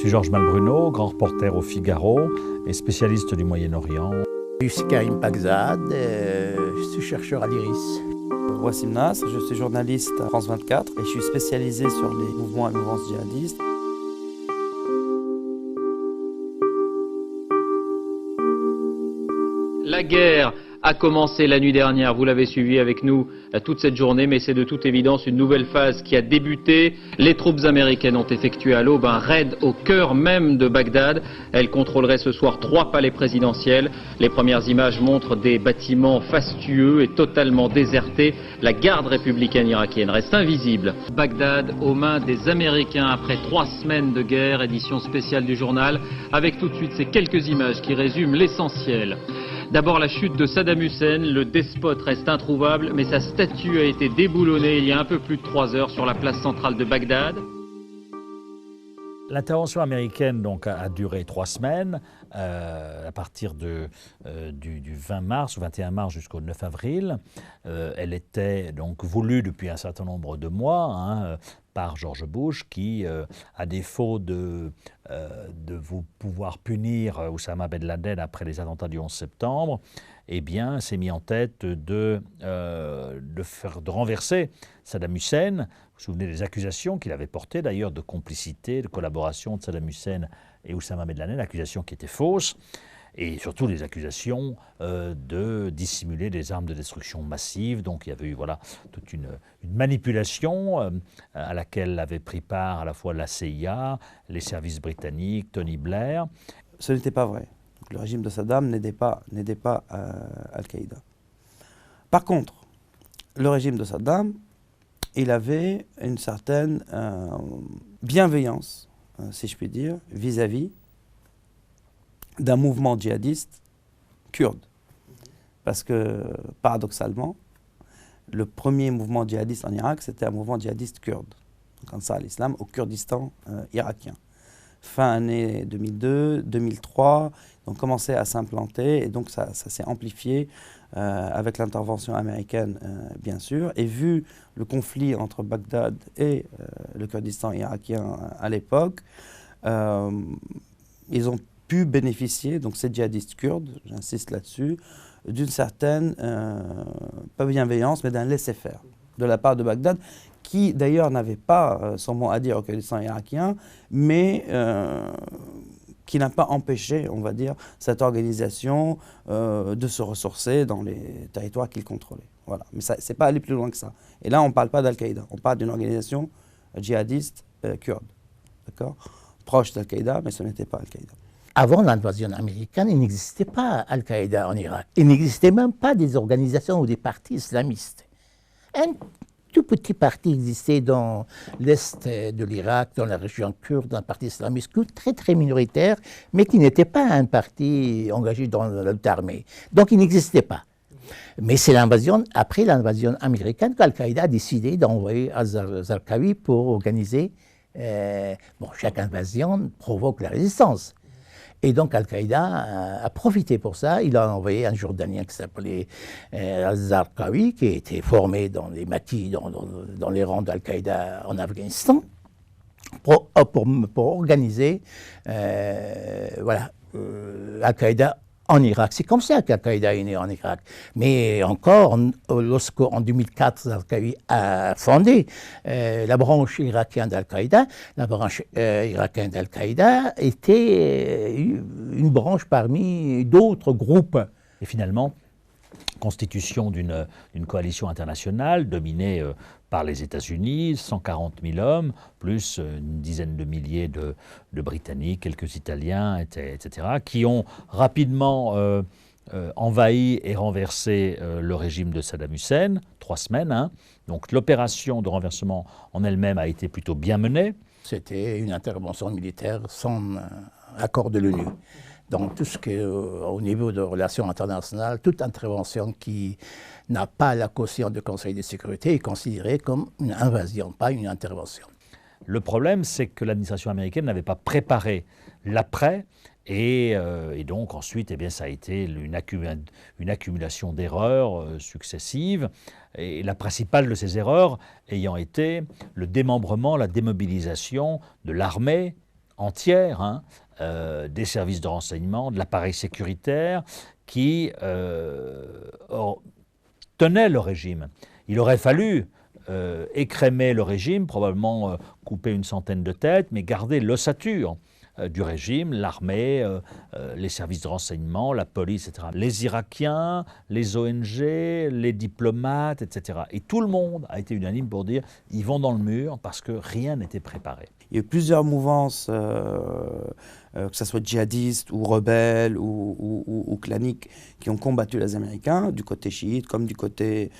suis Georges Malbruno, grand reporter au Figaro et spécialiste du Moyen-Orient. Je suis Karim Pakzad, je suis chercheur à l'IRIS. Wassim Nasr, je suis journaliste à France 24 et je suis spécialisé sur les mouvements et mouvances djihadistes. La guerre a commencé la nuit dernière, vous l'avez suivi avec nous toute cette journée, mais c'est de toute évidence une nouvelle phase qui a débuté. Les troupes américaines ont effectué à l'aube un raid au cœur même de Bagdad. Elles contrôleraient ce soir 3 palais présidentiels. Les premières images montrent des bâtiments fastueux et totalement désertés. La garde républicaine irakienne reste invisible. Bagdad aux mains des Américains après 3 semaines de guerre, édition spéciale du journal, avec tout de suite ces quelques images qui résument l'essentiel. D'abord la chute de Saddam Hussein, le despote reste introuvable, mais sa statue a été déboulonnée il y a un peu plus de 3 heures sur la place centrale de Bagdad. L'intervention américaine donc, a duré 3 semaines, à partir du 20 mars, ou 21 mars jusqu'au 9 avril. Elle était donc voulue depuis un certain nombre de mois par George Bush qui, à défaut de vous pouvoir punir Oussama Ben Laden après les attentats du 11 septembre, eh bien, s'est mis en tête de renverser Saddam Hussein. Vous vous souvenez des accusations qu'il avait portées d'ailleurs de complicité, de collaboration de Saddam Hussein et Oussama Ben Laden, accusations qui étaient fausses, et surtout des accusations de dissimuler des armes de destruction massive. Donc il y avait eu toute une manipulation à laquelle avait pris part à la fois la CIA, les services britanniques, Tony Blair. Ce n'était pas vrai. Le régime de Saddam n'aidait pas Al-Qaïda. Par contre, le régime de Saddam, il avait une certaine bienveillance, si je puis dire, vis-à-vis d'un mouvement djihadiste kurde. Parce que, paradoxalement, le premier mouvement djihadiste en Irak, c'était un mouvement djihadiste kurde, donc Ansar al-Islam, au Kurdistan irakien. Fin année 2002, 2003, ils ont commencé à s'implanter et donc ça s'est amplifié avec l'intervention américaine, bien sûr. Et vu le conflit entre Bagdad et le Kurdistan irakien à l'époque, ils ont pu bénéficier, donc ces djihadistes kurdes, j'insiste là-dessus, d'une certaine, pas bienveillance, mais d'un laisser-faire de la part de Bagdad, qui d'ailleurs n'avait pas son mot à dire au Kurdistan irakien, mais qui n'a pas empêché, on va dire, cette organisation de se ressourcer dans les territoires qu'il contrôlait. Voilà. Mais ça n'est pas aller plus loin que ça. Et là, on ne parle pas d'Al-Qaïda, on parle d'une organisation djihadiste kurde, d'accord, proche d'Al-Qaïda, mais ce n'était pas Al-Qaïda. Avant l'invasion américaine, il n'existait pas Al-Qaïda en Irak. Il n'existait même pas des organisations ou des partis islamistes. Un tout petit parti existait dans l'est de l'Irak, dans la région kurde, un parti islamiste très très minoritaire, mais qui n'était pas un parti engagé dans la lutte armée. Donc il n'existait pas. Mais c'est après l'invasion américaine qu'Al-Qaïda a décidé d'envoyer al-Zarqawi pour organiser. Chaque invasion provoque la résistance. Et donc Al-Qaïda a profité pour ça. Il a envoyé un Jordanien qui s'appelait al-Zarqawi, qui était formé dans les maquis, dans les rangs d'Al-Qaïda en Afghanistan, pour organiser Al-Qaïda en Irak. C'est comme ça qu'Al-Qaïda est né en Irak. Mais encore, lorsqu'en 2004, Al-Qaïda a fondé la branche irakienne d'Al-Qaïda, la branche irakienne d'Al-Qaïda était une branche parmi d'autres groupes. Et finalement, constitution d'une coalition internationale dominée par les États-Unis, 140 000 hommes, plus une dizaine de milliers de Britanniques, quelques Italiens, etc., qui ont rapidement envahi et renversé le régime de Saddam Hussein, 3 semaines. Donc l'opération de renversement en elle-même a été plutôt bien menée. C'était une intervention militaire sans accord de l'ONU. Donc tout ce qui est au niveau de relations internationales, toute intervention qui n'a pas la caution du Conseil de sécurité est considérée comme une invasion, pas une intervention. Le problème, c'est que l'administration américaine n'avait pas préparé l'après, et donc ensuite, ça a été une accumulation d'erreurs successives, et la principale de ces erreurs ayant été le démembrement, la démobilisation de l'armée entière, hein, des services de renseignement, de l'appareil sécuritaire, qui tenait le régime. Il aurait fallu écrémer le régime, probablement couper une centaine de têtes, mais garder l'ossature du régime, l'armée, les services de renseignement, la police, etc. Les Irakiens, les ONG, les diplomates, etc. Et tout le monde a été unanime pour dire ils vont dans le mur parce que rien n'était préparé. Il y a eu plusieurs mouvances, que ce soit djihadistes ou rebelles ou claniques, qui ont combattu les Américains, du côté chiite comme du côté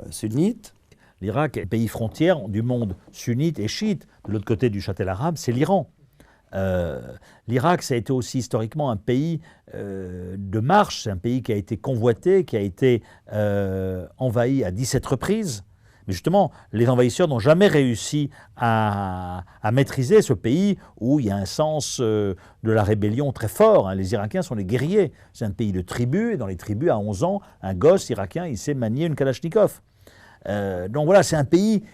sunnite. L'Irak est le pays frontière du monde sunnite et chiite. De l'autre côté du châtel arabe, c'est l'Iran. L'Irak, ça a été aussi historiquement un pays de marche. C'est un pays qui a été convoité, qui a été envahi à 17 reprises. Mais justement, les envahisseurs n'ont jamais réussi à maîtriser ce pays où il y a un sens de la rébellion très fort. Hein. Les Irakiens sont des guerriers. C'est un pays de tribus, et dans les tribus, à 11 ans, un gosse irakien, il sait manier une Kalachnikov. Donc voilà, c'est un pays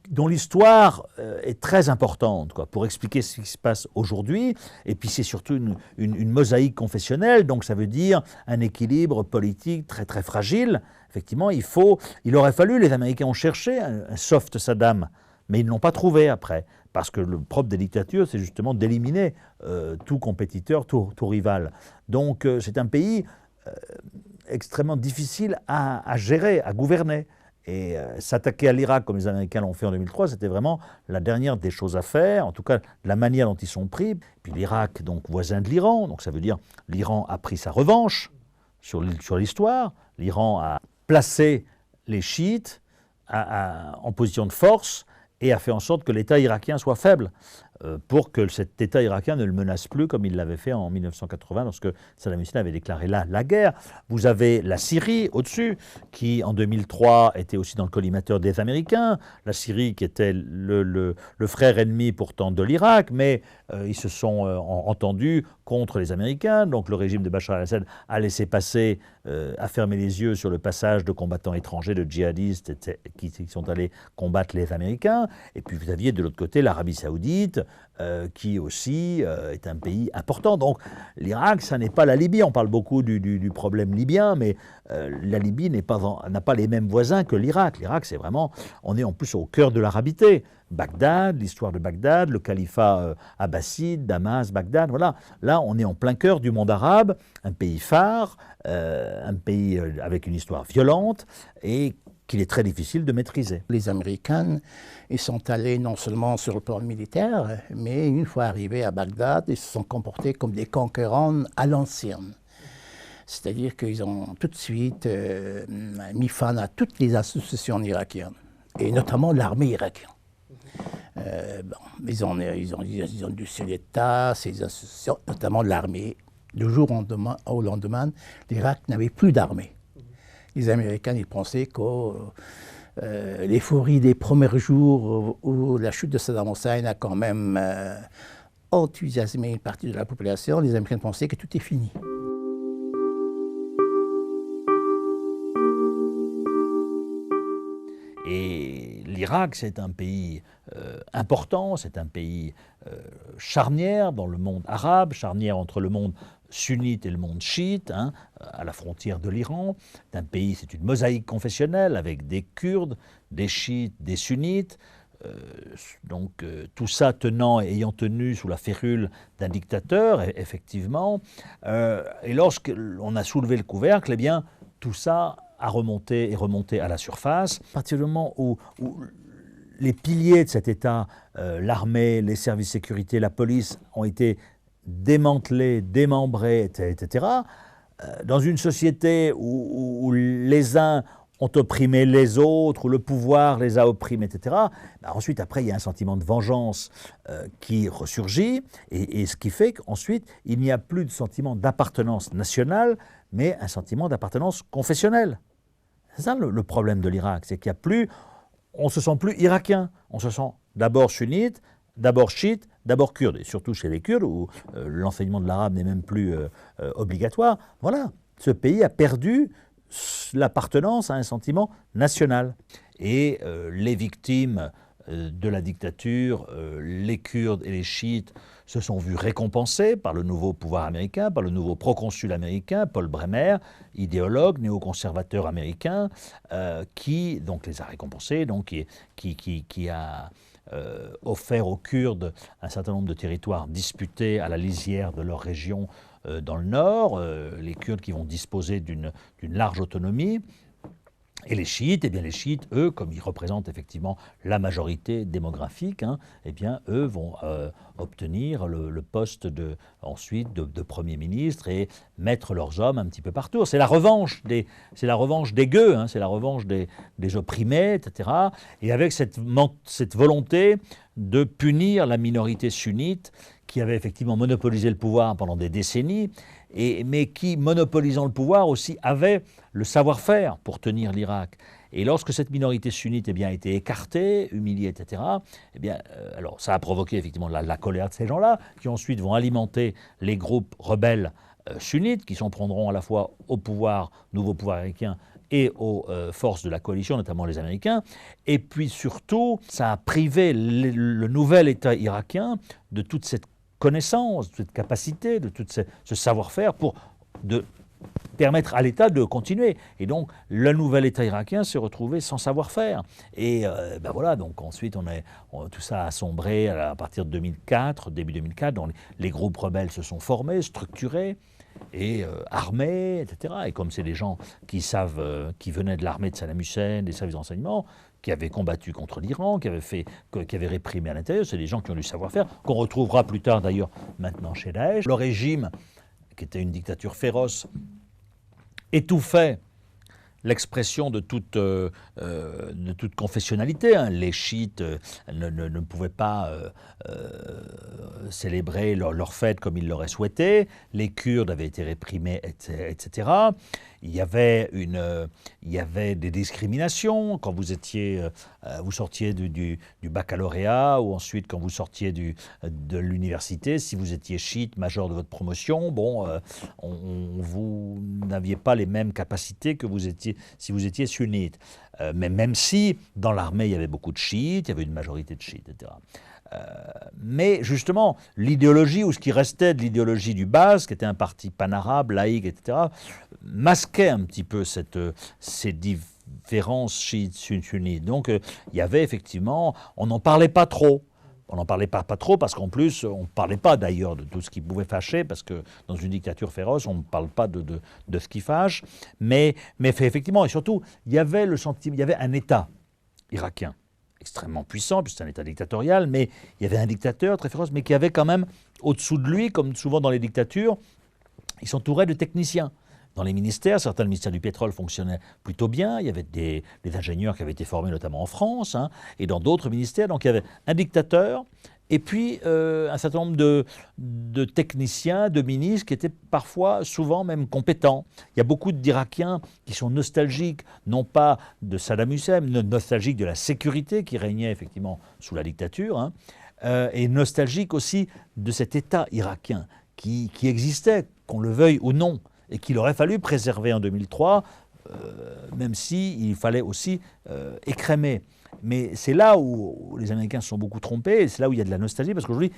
dont l'histoire est très importante pour expliquer ce qui se passe aujourd'hui. Et puis c'est surtout une mosaïque confessionnelle, donc ça veut dire un équilibre politique très très fragile. Effectivement, il aurait fallu, les Américains ont cherché un soft Saddam, mais ils ne l'ont pas trouvé après. Parce que le propre des dictatures, c'est justement d'éliminer tout compétiteur, tout rival. Donc c'est un pays extrêmement difficile à gérer, à gouverner. Et s'attaquer à l'Irak, comme les Américains l'ont fait en 2003, c'était vraiment la dernière des choses à faire, en tout cas de la manière dont ils sont pris. Puis l'Irak, donc voisin de l'Iran, donc ça veut dire l'Iran a pris sa revanche sur l'histoire. L'Iran a placé les chiites en position de force et a fait en sorte que l'État irakien soit faible pour que cet État irakien ne le menace plus comme il l'avait fait en 1980 lorsque Saddam Hussein avait déclaré la guerre. Vous avez la Syrie au-dessus qui en 2003 était aussi dans le collimateur des Américains. La Syrie qui était le frère ennemi pourtant de l'Irak, mais ils se sont entendus contre les Américains. Donc le régime de Bachar al-Assad a laissé passer, a fermé les yeux sur le passage de combattants étrangers, de djihadistes qui sont allés combattre les Américains. Et puis vous aviez de l'autre côté l'Arabie Saoudite, qui aussi est un pays important. Donc l'Irak, ça n'est pas la Libye. On parle beaucoup du problème libyen, mais la Libye n'a pas les mêmes voisins que l'Irak. L'Irak, c'est vraiment, on est en plus au cœur de l'arabité. Bagdad, l'histoire de Bagdad, le califat abbasside, Damas, Bagdad, voilà. Là, on est en plein cœur du monde arabe, un pays phare, un pays avec une histoire violente et qu'il est très difficile de maîtriser. Les Américains, ils sont allés non seulement sur le plan militaire, mais une fois arrivés à Bagdad, ils se sont comportés comme des conquérants à l'ancienne. C'est-à-dire qu'ils ont tout de suite mis fin à toutes les associations irakiennes, et notamment l'armée irakienne. Ils ont dû sceller l'État, ces associations, notamment l'armée. Du jour au lendemain, l'Irak n'avait plus d'armée. Les Américains, ils pensaient que l'euphorie des premiers jours où la chute de Saddam Hussein a quand même enthousiasmé une partie de la population, les Américains pensaient que tout est fini. Et l'Irak, c'est un pays important, c'est un pays charnière dans le monde arabe, charnière entre le monde sunnite et le monde chiite, hein, à la frontière de l'Iran. C'est un pays, c'est une mosaïque confessionnelle avec des Kurdes, des chiites, des sunnites. Tout ça ayant tenu sous la férule d'un dictateur, effectivement. Et lorsqu'on a soulevé le couvercle, eh bien, tout ça est remonté à la surface. À partir du moment où les piliers de cet État, l'armée, les services de sécurité, la police, ont été démantelés, démembrés, etc., dans une société où les uns ont opprimé les autres, où le pouvoir les a opprimés, etc., ensuite, après, il y a un sentiment de vengeance qui ressurgit, et ce qui fait qu'ensuite, il n'y a plus de sentiment d'appartenance nationale, mais un sentiment d'appartenance confessionnelle. C'est ça le problème de l'Irak, c'est qu'il n'y a plus, on ne se sent plus irakien, on se sent d'abord sunnite, d'abord chiite, d'abord kurde, et surtout chez les Kurdes, où l'enseignement de l'arabe n'est même plus obligatoire. Voilà, ce pays a perdu l'appartenance à un sentiment national. Et les victimes de la dictature, les Kurdes et les chiites se sont vus récompensés par le nouveau pouvoir américain, par le nouveau proconsul américain, Paul Bremer, idéologue néoconservateur américain, qui donc les a récompensés, donc qui a offert aux Kurdes un certain nombre de territoires disputés à la lisière de leur région dans le nord, les Kurdes qui vont disposer d'une large autonomie. Et les chiites, eh bien les chiites, eux, comme ils représentent effectivement la majorité démographique, eh bien eux vont obtenir le poste ensuite de Premier ministre et mettre leurs hommes un petit peu partout. C'est la revanche des gueux, c'est la revanche des opprimés, etc. Et avec cette volonté de punir la minorité sunnite qui avait effectivement monopolisé le pouvoir pendant des décennies, mais qui, monopolisant le pouvoir aussi, avait le savoir-faire pour tenir l'Irak. Et lorsque cette minorité sunnite a été écartée, humiliée, etc., alors ça a provoqué effectivement la colère de ces gens-là, qui ensuite vont alimenter les groupes rebelles sunnites, qui s'en prendront à la fois au nouveau pouvoir américain, et aux forces de la coalition, notamment les Américains. Et puis surtout, ça a privé le nouvel État irakien de toute cette connaissance, de cette capacité, de tout ce savoir-faire pour permettre à l'État de continuer. Et donc, le nouvel État irakien s'est retrouvé sans savoir-faire. Et voilà, donc ensuite, tout ça a sombré à partir de 2004, début 2004, dont les groupes rebelles se sont formés, structurés et armés, etc. Et comme c'est des gens qui venaient de l'armée de Saddam Hussein, des services de renseignement, qui avaient combattu contre l'Iran, qui avaient réprimé à l'intérieur, c'est des gens qui ont du savoir-faire, qu'on retrouvera plus tard d'ailleurs maintenant chez Daesh. Le régime, qui était une dictature féroce, étouffait l'expression de toute confessionnalité. Les chiites ne pouvaient pas célébrer leur fête comme ils l'auraient souhaité. Les Kurdes avaient été réprimés, etc. Il y avait des discriminations quand vous sortiez du baccalauréat, ou ensuite quand vous sortiez de l'université. Si vous étiez chiite, major de votre promotion, vous n'aviez pas les mêmes capacités que si vous étiez sunnite. Mais même si dans l'armée il y avait beaucoup de chiites, il y avait une majorité de chiites, etc. Mais justement, l'idéologie, ou ce qui restait de l'idéologie du Baas, qui était un parti panarabe, laïque, etc., masquait un petit peu ces différences chiites-sunnites. Donc il y avait effectivement, on n'en parlait pas trop. On n'en parlait pas trop parce qu'en plus, on ne parlait pas d'ailleurs de tout ce qui pouvait fâcher, parce que dans une dictature féroce, on ne parle pas de ce qui fâche. Mais effectivement, et surtout, il y avait un État irakien extrêmement puissant, puisque c'est un État dictatorial, mais il y avait un dictateur très féroce, mais qui avait quand même, au-dessous de lui, comme souvent dans les dictatures, il s'entourait de techniciens. Dans les ministères, certains ministères du pétrole fonctionnaient plutôt bien, il y avait des ingénieurs qui avaient été formés notamment en France, et dans d'autres ministères, donc il y avait un dictateur, et puis un certain nombre de techniciens, de ministres qui étaient parfois, souvent même compétents. Il y a beaucoup d'Irakiens qui sont nostalgiques, non pas de Saddam Hussein, mais nostalgiques de la sécurité qui régnait effectivement sous la dictature, et nostalgiques aussi de cet État irakien qui existait, qu'on le veuille ou non, et qu'il aurait fallu préserver en 2003, même s'il fallait aussi écrémer. Mais c'est là où les Américains se sont beaucoup trompés, et c'est là où il y a de la nostalgie, parce qu'aujourd'hui,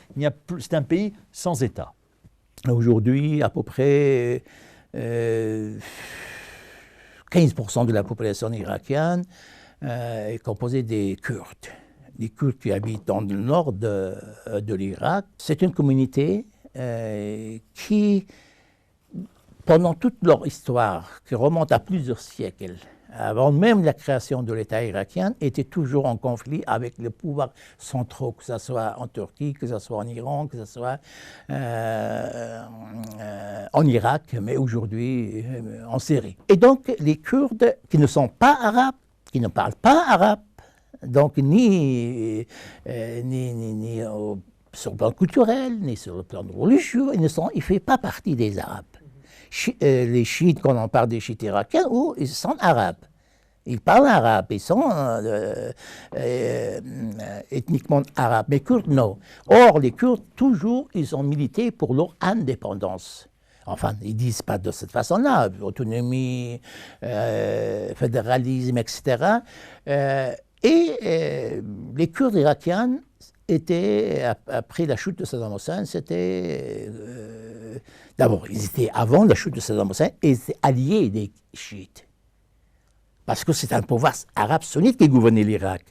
c'est un pays sans État. Aujourd'hui, à peu près 15% de la population irakienne est composée des Kurdes. Les Kurdes qui habitent dans le nord de l'Irak. C'est une communauté qui, pendant toute leur histoire, qui remonte à plusieurs siècles, avant même la création de l'État irakien, était toujours en conflit avec les pouvoirs centraux, que ce soit en Turquie, que ce soit en Iran, que ce soit en Irak, mais aujourd'hui en Syrie. Et donc les Kurdes qui ne sont pas arabes, qui ne parlent pas arabe, donc ni sur le plan culturel, ni sur le plan religieux, ils ne font pas partie des Arabes. Les chiites, quand on parle des chiites irakiens, ils sont arabes. Ils parlent arabe, ils sont ethniquement arabes, mais Kurdes, non. Or, les Kurdes, toujours, ils ont milité pour leur indépendance. Enfin, ils ne disent pas de cette façon-là, autonomie, fédéralisme, etc. Et les Kurdes irakiens étaient, après la chute de Saddam Hussein, d'abord, ils étaient avant la chute de Saddam Hussein, et ils étaient alliés des chiites. Parce que c'est un pouvoir arabe sunnite qui gouvernait l'Irak.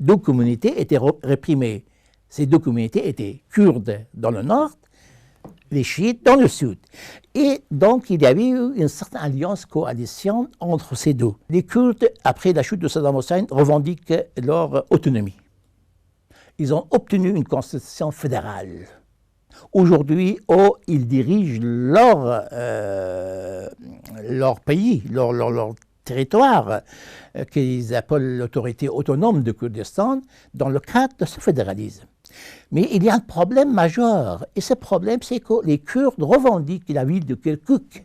Deux communautés étaient réprimées. Ces deux communautés étaient kurdes dans le nord, les chiites dans le sud. Et donc, il y avait eu une certaine alliance, coalition entre ces deux. Les Kurdes, après la chute de Saddam Hussein, revendiquent leur autonomie. Ils ont obtenu une constitution fédérale. Aujourd'hui, ils dirigent leur pays, leur territoire, qu'ils appellent l'autorité autonome de Kurdistan, dans le cadre de ce fédéralisme. Mais il y a un problème majeur, et ce problème, c'est que les Kurdes revendiquent la ville de Kirkuk,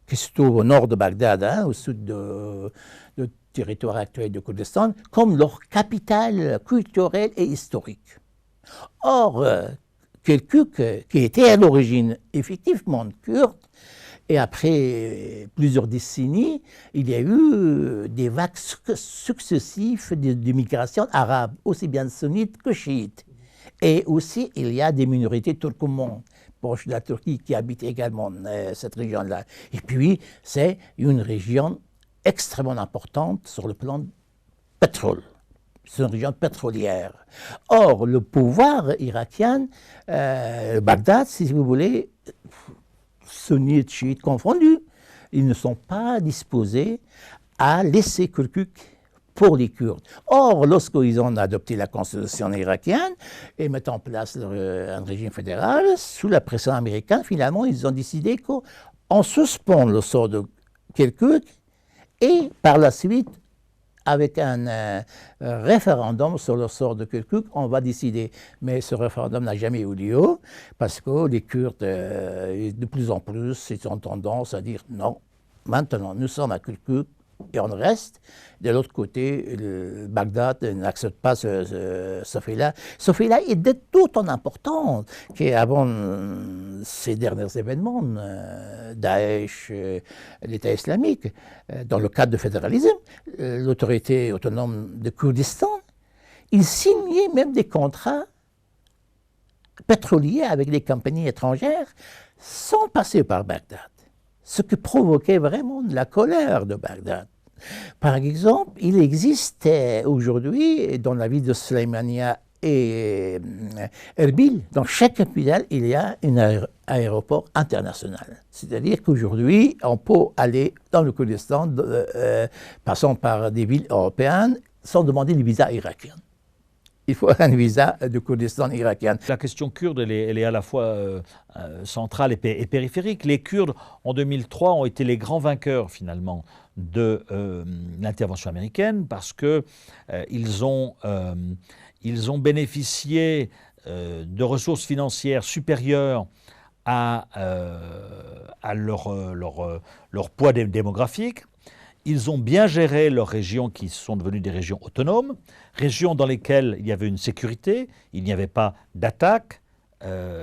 qui se trouve au nord de Bagdad, au sud du territoire actuel de Kurdistan, comme leur capitale culturelle et historique. Or, Kirkuk, qui était à l'origine effectivement kurde, et après plusieurs décennies, il y a eu des vagues successives de migration arabe, aussi bien sunnites que chiites. Et aussi, il y a des minorités turcomanes proches de la Turquie qui habitent également cette région-là. Et puis, c'est une région extrêmement importante sur le plan pétrole. C'est une région pétrolière. Or, le pouvoir irakien, Bagdad, si vous voulez, sunnites, chiites confondus, ils ne sont pas disposés à laisser Kirkuk pour les Kurdes. Or, lorsqu'ils ont adopté la constitution irakienne et mettent en place un régime fédéral, sous la pression américaine, finalement, ils ont décidé qu'on suspend le sort de Kirkuk et par la suite, avec un référendum sur le sort de Kirkuk, on va décider. Mais ce référendum n'a jamais eu lieu parce que les Kurdes, de plus en plus, ils ont tendance à dire non, maintenant nous sommes à Kirkuk et on reste. De l'autre côté, Bagdad n'accepte pas ce fait-là. Ce fait-là est de tout en important qu'avant ces derniers événements, Daesh, l'État islamique, dans le cadre du fédéralisme, l'autorité autonome de Kurdistan, ils signaient même des contrats pétroliers avec des compagnies étrangères sans passer par Bagdad. Ce qui provoquait vraiment de la colère de Bagdad. Par exemple, il existe aujourd'hui, dans la ville de Sulaimania et Erbil, dans chaque capitale, il y a un aéroport international. C'est-à-dire qu'aujourd'hui, on peut aller dans le Kurdistan, passant par des villes européennes, sans demander le visa irakien. Il faut un visa de Kurdistan irakien. La question kurde, elle est à la fois centrale et périphérique. Les Kurdes, en 2003, ont été les grands vainqueurs, finalement, de l'intervention américaine parce qu'ils ont bénéficié de ressources financières supérieures à leur poids démographique. Ils ont bien géré leurs régions qui sont devenues des régions autonomes, régions dans lesquelles il y avait une sécurité, il n'y avait pas d'attaque.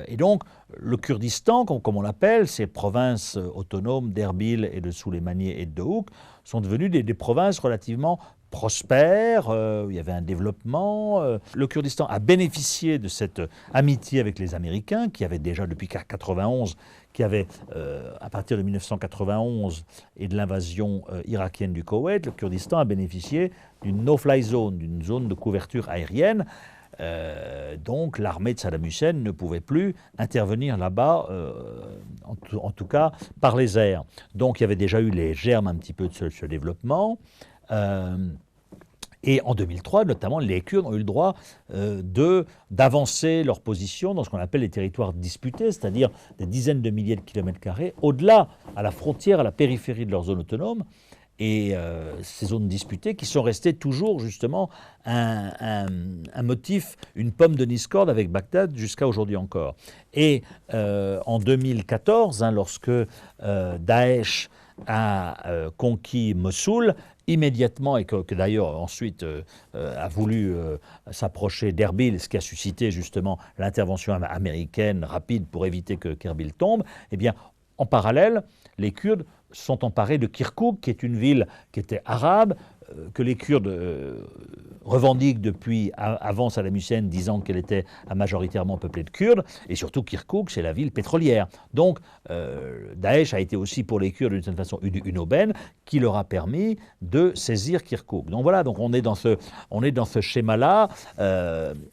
Et donc, le Kurdistan, comme on l'appelle, ces provinces autonomes d'Erbil et de Souleymanie et de Dohuk, sont devenues des provinces relativement prospères, il y avait un développement. Le Kurdistan a bénéficié de cette amitié avec les Américains, qui avaient déjà depuis 1991, qui avaient, à partir de 1991 et de l'invasion irakienne du Koweït, le Kurdistan a bénéficié d'une no-fly zone, d'une zone de couverture aérienne. Donc l'armée de Saddam Hussein ne pouvait plus intervenir là-bas, en tout cas par les airs. Donc il y avait déjà eu les germes un petit peu de ce développement. Et en 2003, notamment, les Kurdes ont eu le droit d'avancer leur position dans ce qu'on appelle les territoires disputés, c'est-à-dire des dizaines de milliers de kilomètres carrés, au-delà, à la frontière, à la périphérie de leur zone autonome. Et ces zones disputées qui sont restées toujours justement un motif, une pomme de discorde avec Bagdad jusqu'à aujourd'hui encore. Et en 2014, lorsque Daesh a conquis Mossoul, immédiatement, et que d'ailleurs ensuite a voulu s'approcher d'Erbil, ce qui a suscité justement l'intervention américaine rapide pour éviter qu'Erbil tombe, eh bien, en parallèle, les Kurdes sont emparés de Kirkuk, qui est une ville qui était arabe, que les Kurdes revendiquent depuis avant Saddam Hussein, disant qu'elle était majoritairement peuplée de Kurdes, et surtout Kirkouk, c'est la ville pétrolière. Donc Daesh a été aussi pour les Kurdes d'une certaine façon une aubaine qui leur a permis de saisir Kirkouk. Donc voilà, donc on est dans ce schéma-là,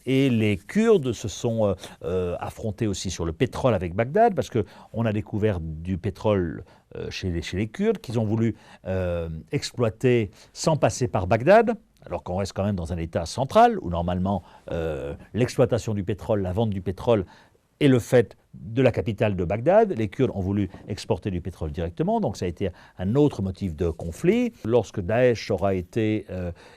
et les Kurdes se sont affrontés aussi sur le pétrole avec Bagdad, parce qu'on a découvert du pétrole chez les Kurdes, qu'ils ont voulu exploiter sans passer par Bagdad, alors qu'on reste quand même dans un État central, où normalement l'exploitation du pétrole, la vente du pétrole est le fait de la capitale de Bagdad. Les Kurdes ont voulu exporter du pétrole directement, donc ça a été un autre motif de conflit. Lorsque Daesh aura été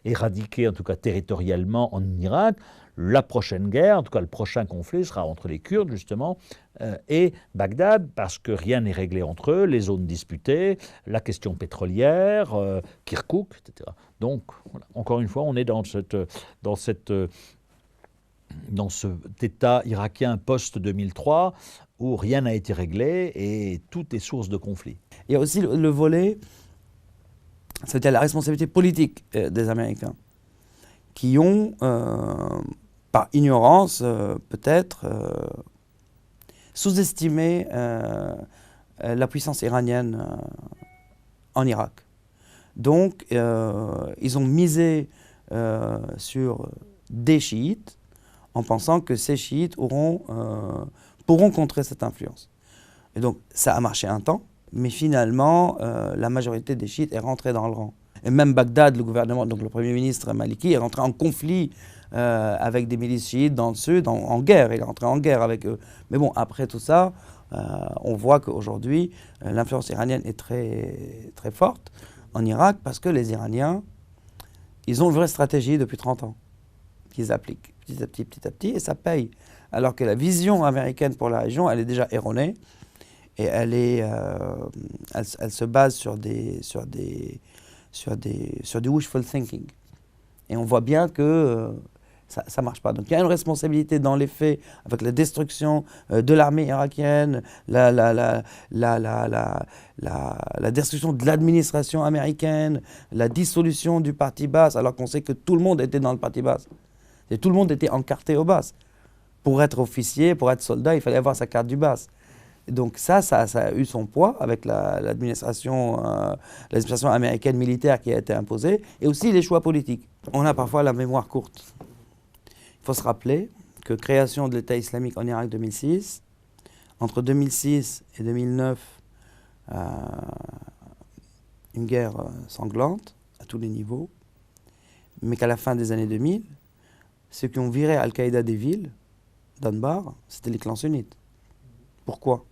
éradiqué, en tout cas territorialement, en Irak, la prochaine guerre, en tout cas le prochain conflit, sera entre les Kurdes, justement, et Bagdad, parce que rien n'est réglé entre eux, les zones disputées, la question pétrolière, Kirkouk, etc. Donc, voilà. Encore une fois, on est dans cet État irakien post-2003 où rien n'a été réglé et tout est source de conflit. Il y a aussi le volet, c'était la responsabilité politique des Américains, qui ont, par ignorance peut-être, sous-estimé la puissance iranienne en Irak. Donc, ils ont misé sur des chiites en pensant que ces chiites pourront contrer cette influence. Et donc, ça a marché un temps, mais finalement, la majorité des chiites est rentrée dans le rang. Et même Bagdad, le gouvernement, donc le premier ministre Maliki, est rentré en conflit avec des milices chiites dans le sud, en guerre. Il est rentré en guerre avec eux. Mais bon, après tout ça, on voit qu'aujourd'hui, l'influence iranienne est très, très forte en Irak parce que les Iraniens, ils ont une vraie stratégie depuis 30 ans qu'ils appliquent petit à petit, et ça paye. Alors que la vision américaine pour la région, elle est déjà erronée et elle se base sur du wishful thinking. Et on voit bien que ça ne marche pas. Donc il y a une responsabilité dans les faits avec la destruction de l'armée irakienne, la destruction de l'administration américaine, la dissolution du parti Baas, alors qu'on sait que tout le monde était dans le parti Baas. Et tout le monde était encarté au Baas. Pour être officier, pour être soldat, il fallait avoir sa carte du Baas. Et donc ça a eu son poids avec l'administration américaine militaire qui a été imposée, et aussi les choix politiques. On a parfois la mémoire courte. Il faut se rappeler que création de l'État islamique en Irak 2006, entre 2006 et 2009, une guerre sanglante à tous les niveaux, mais qu'à la fin des années 2000, ceux qui ont viré Al-Qaïda des villes d'Anbar, c'était les clans sunnites. Pourquoi ?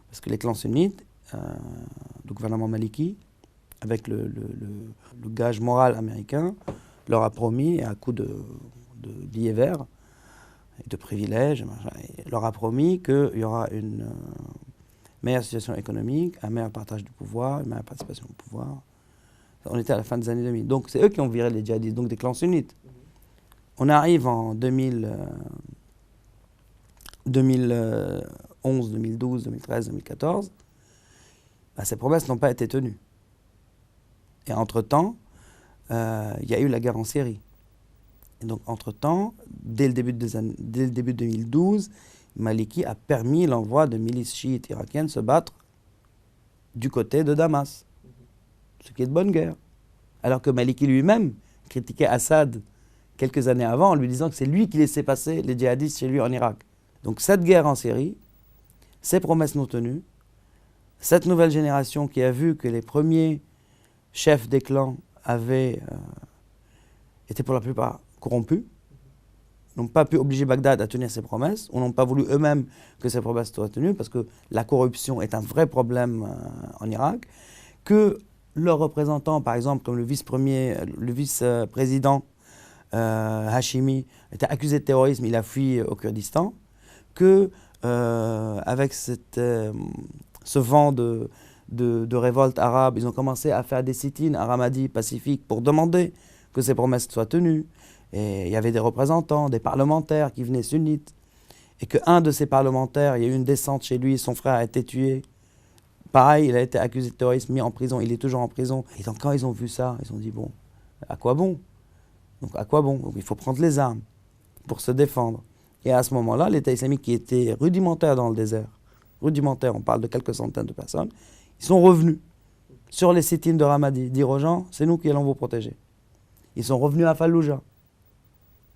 Parce que les clans sunnites, le gouvernement Maliki, avec le gage moral américain, leur a promis, à coup de billets verts et de privilèges, leur a promis qu'il y aura une meilleure situation économique, un meilleur partage du pouvoir, une meilleure participation au pouvoir. On était à la fin des années 2000. Donc c'est eux qui ont viré les djihadistes, donc des clans sunnites. On arrive en 2011, 2012, 2013, 2014, ces promesses n'ont pas été tenues. Et entre-temps, il y a eu la guerre en Syrie. Et donc, entre-temps, dès le début de 2012, Maliki a permis l'envoi de milices chiites irakiennes se battre du côté de Damas, ce qui est de bonne guerre. Alors que Maliki lui-même critiquait Assad quelques années avant en lui disant que c'est lui qui laissait passer les djihadistes chez lui en Irak. Donc cette guerre en Syrie, ces promesses non tenues, cette nouvelle génération qui a vu que les premiers chefs des clans étaient pour la plupart corrompus, n'ont pas pu obliger Bagdad à tenir ses promesses, ou n'ont pas voulu eux-mêmes que ces promesses soient tenues, parce que la corruption est un vrai problème en Irak, que leurs représentants, par exemple, comme le vice-président Hashimi, était accusé de terrorisme, il a fui au Kurdistan, que avec ce vent de révolte arabe, ils ont commencé à faire des sit-ins à Ramadi pacifiques pour demander que ces promesses soient tenues. Et il y avait des représentants, des parlementaires qui venaient sunnites. Et qu'un de ces parlementaires, il y a eu une descente chez lui, son frère a été tué. Pareil, il a été accusé de terrorisme, mis en prison, il est toujours en prison. Et donc quand ils ont vu ça, ils ont dit, bon, À quoi bon? Donc à quoi bon? Donc il faut prendre les armes pour se défendre. Et à ce moment-là, l'État islamique qui était rudimentaire dans le désert, rudimentaire, on parle de quelques centaines de personnes, ils sont revenus sur les sit-ins de Ramadi, dire aux gens, c'est nous qui allons vous protéger. Ils sont revenus à Fallujah,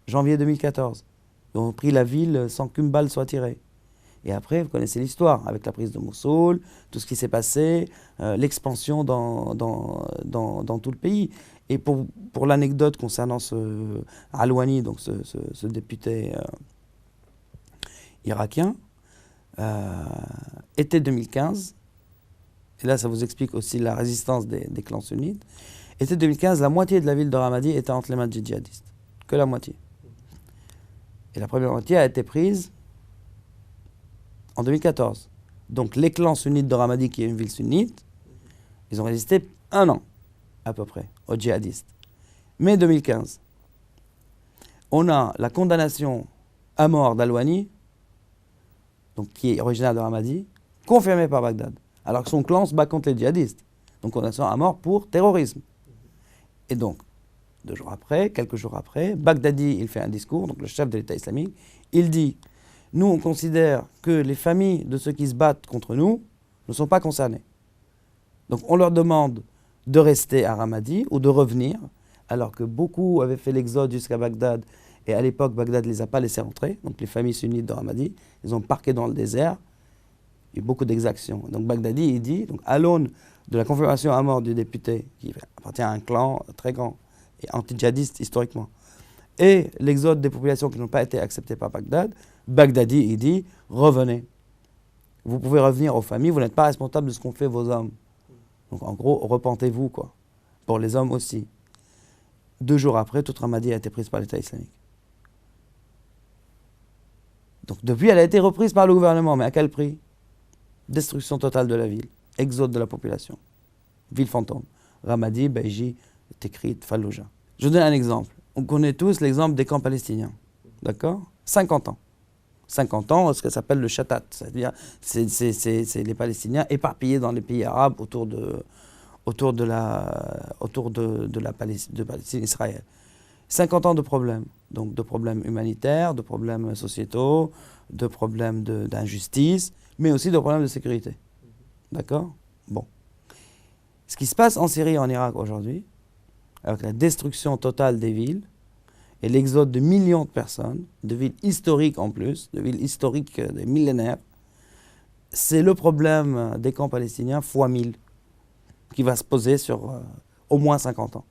janvier 2014. Ils ont pris la ville sans qu'une balle soit tirée. Et après, vous connaissez l'histoire, avec la prise de Mossoul, tout ce qui s'est passé, l'expansion dans tout le pays. Et pour l'anecdote concernant ce Alwani, donc ce député irakien, été 2015, et là ça vous explique aussi la résistance des clans sunnites, été 2015, la moitié de la ville de Ramadi était entre les mains des djihadistes. Que la moitié. Et la première moitié a été prise en 2014. Donc les clans sunnites de Ramadi, qui est une ville sunnite, ils ont résisté 1 an, à peu près, aux djihadistes. Mai 2015, on a la condamnation à mort d'Alwani, donc qui est originaire de Ramadi, confirmée par Bagdad, alors que son clan se bat contre les djihadistes. Donc condamnation à mort pour terrorisme. Et donc, 2 jours après, quelques jours après, Bagdadi, il fait un discours, donc le chef de l'État islamique, il dit « Nous, on considère que les familles de ceux qui se battent contre nous ne sont pas concernées. Donc on leur demande de rester à Ramadi ou de revenir, alors que beaucoup avaient fait l'exode jusqu'à Bagdad, et à l'époque, Bagdad ne les a pas laissés rentrer, donc les familles sunnites de Ramadi, ils ont parqué dans le désert, il y a eu beaucoup d'exactions. Donc Bagdadi, il dit, donc à l'aune de la confirmation à mort du député, qui appartient à un clan très grand et anti-djihadiste historiquement, et l'exode des populations qui n'ont pas été acceptées par Bagdad, Bagdadi, il dit, revenez. Vous pouvez revenir aux familles, vous n'êtes pas responsable de ce qu'ont fait vos hommes. Donc en gros, repentez-vous, quoi. Pour les hommes aussi. 2 jours après, toute Ramadi a été prise par l'État islamique. Donc depuis, elle a été reprise par le gouvernement, mais à quel prix? Destruction totale de la ville, exode de la population, ville fantôme. Ramadi, Baiji, Tikrit, Fallujah. Je donne un exemple. On connaît tous l'exemple des camps palestiniens. D'accord? 50 ans. 50 ans, ce que s'appelle le Shatat. C'est-à-dire, c'est les Palestiniens éparpillés dans les pays arabes autour de Palestine, Israël. 50 ans de problèmes. Donc de problèmes humanitaires, de problèmes sociétaux, de problèmes d'injustice, mais aussi de problèmes de sécurité. D'accord? Bon. Ce qui se passe en Syrie et en Irak aujourd'hui, avec la destruction totale des villes, et l'exode de millions de personnes, de villes historiques en plus, de villes historiques des millénaires, c'est le problème des camps palestiniens fois 1000 qui va se poser sur au moins 50 ans.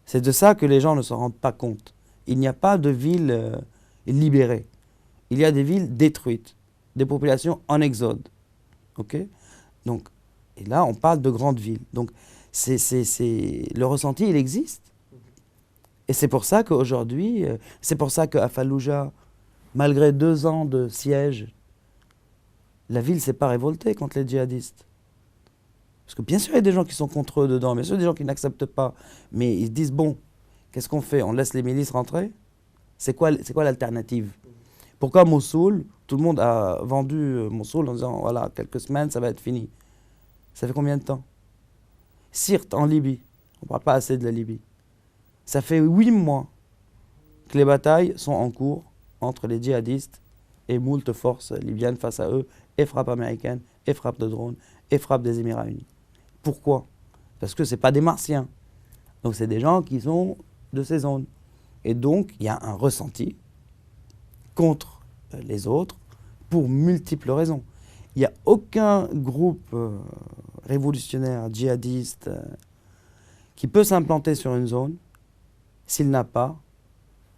C'est de ça que les gens ne se rendent pas compte. Il n'y a pas de villes libérées. Il y a des villes détruites, des populations en exode. Okay? Donc, et là, on parle de grandes villes. Donc, le ressenti, il existe. Et c'est pour ça qu'aujourd'hui, c'est pour ça qu'à Fallujah, malgré 2 ans de siège, la ville ne s'est pas révoltée contre les djihadistes. Parce que bien sûr, il y a des gens qui sont contre eux dedans, bien sûr, il y a des gens qui n'acceptent pas. Mais ils se disent, bon, qu'est-ce qu'on fait? On laisse les milices rentrer? C'est quoi l'alternative? Pourquoi Mossoul? Tout le monde a vendu Mossoul en disant, voilà, quelques semaines, ça va être fini. Ça fait combien de temps? Sirte, en Libye. On ne parle pas assez de la Libye. Ça fait 8 mois que les batailles sont en cours entre les djihadistes et moult forces libyennes face à eux, et frappes américaines, et frappes de drones, et frappes des Émirats unis. Pourquoi? Parce que ce n'est pas des martiens. Donc c'est des gens qui sont de ces zones. Et donc il y a un ressenti contre les autres pour multiples raisons. Il n'y a aucun groupe révolutionnaire, djihadiste, qui peut s'implanter sur une zone s'il n'a pas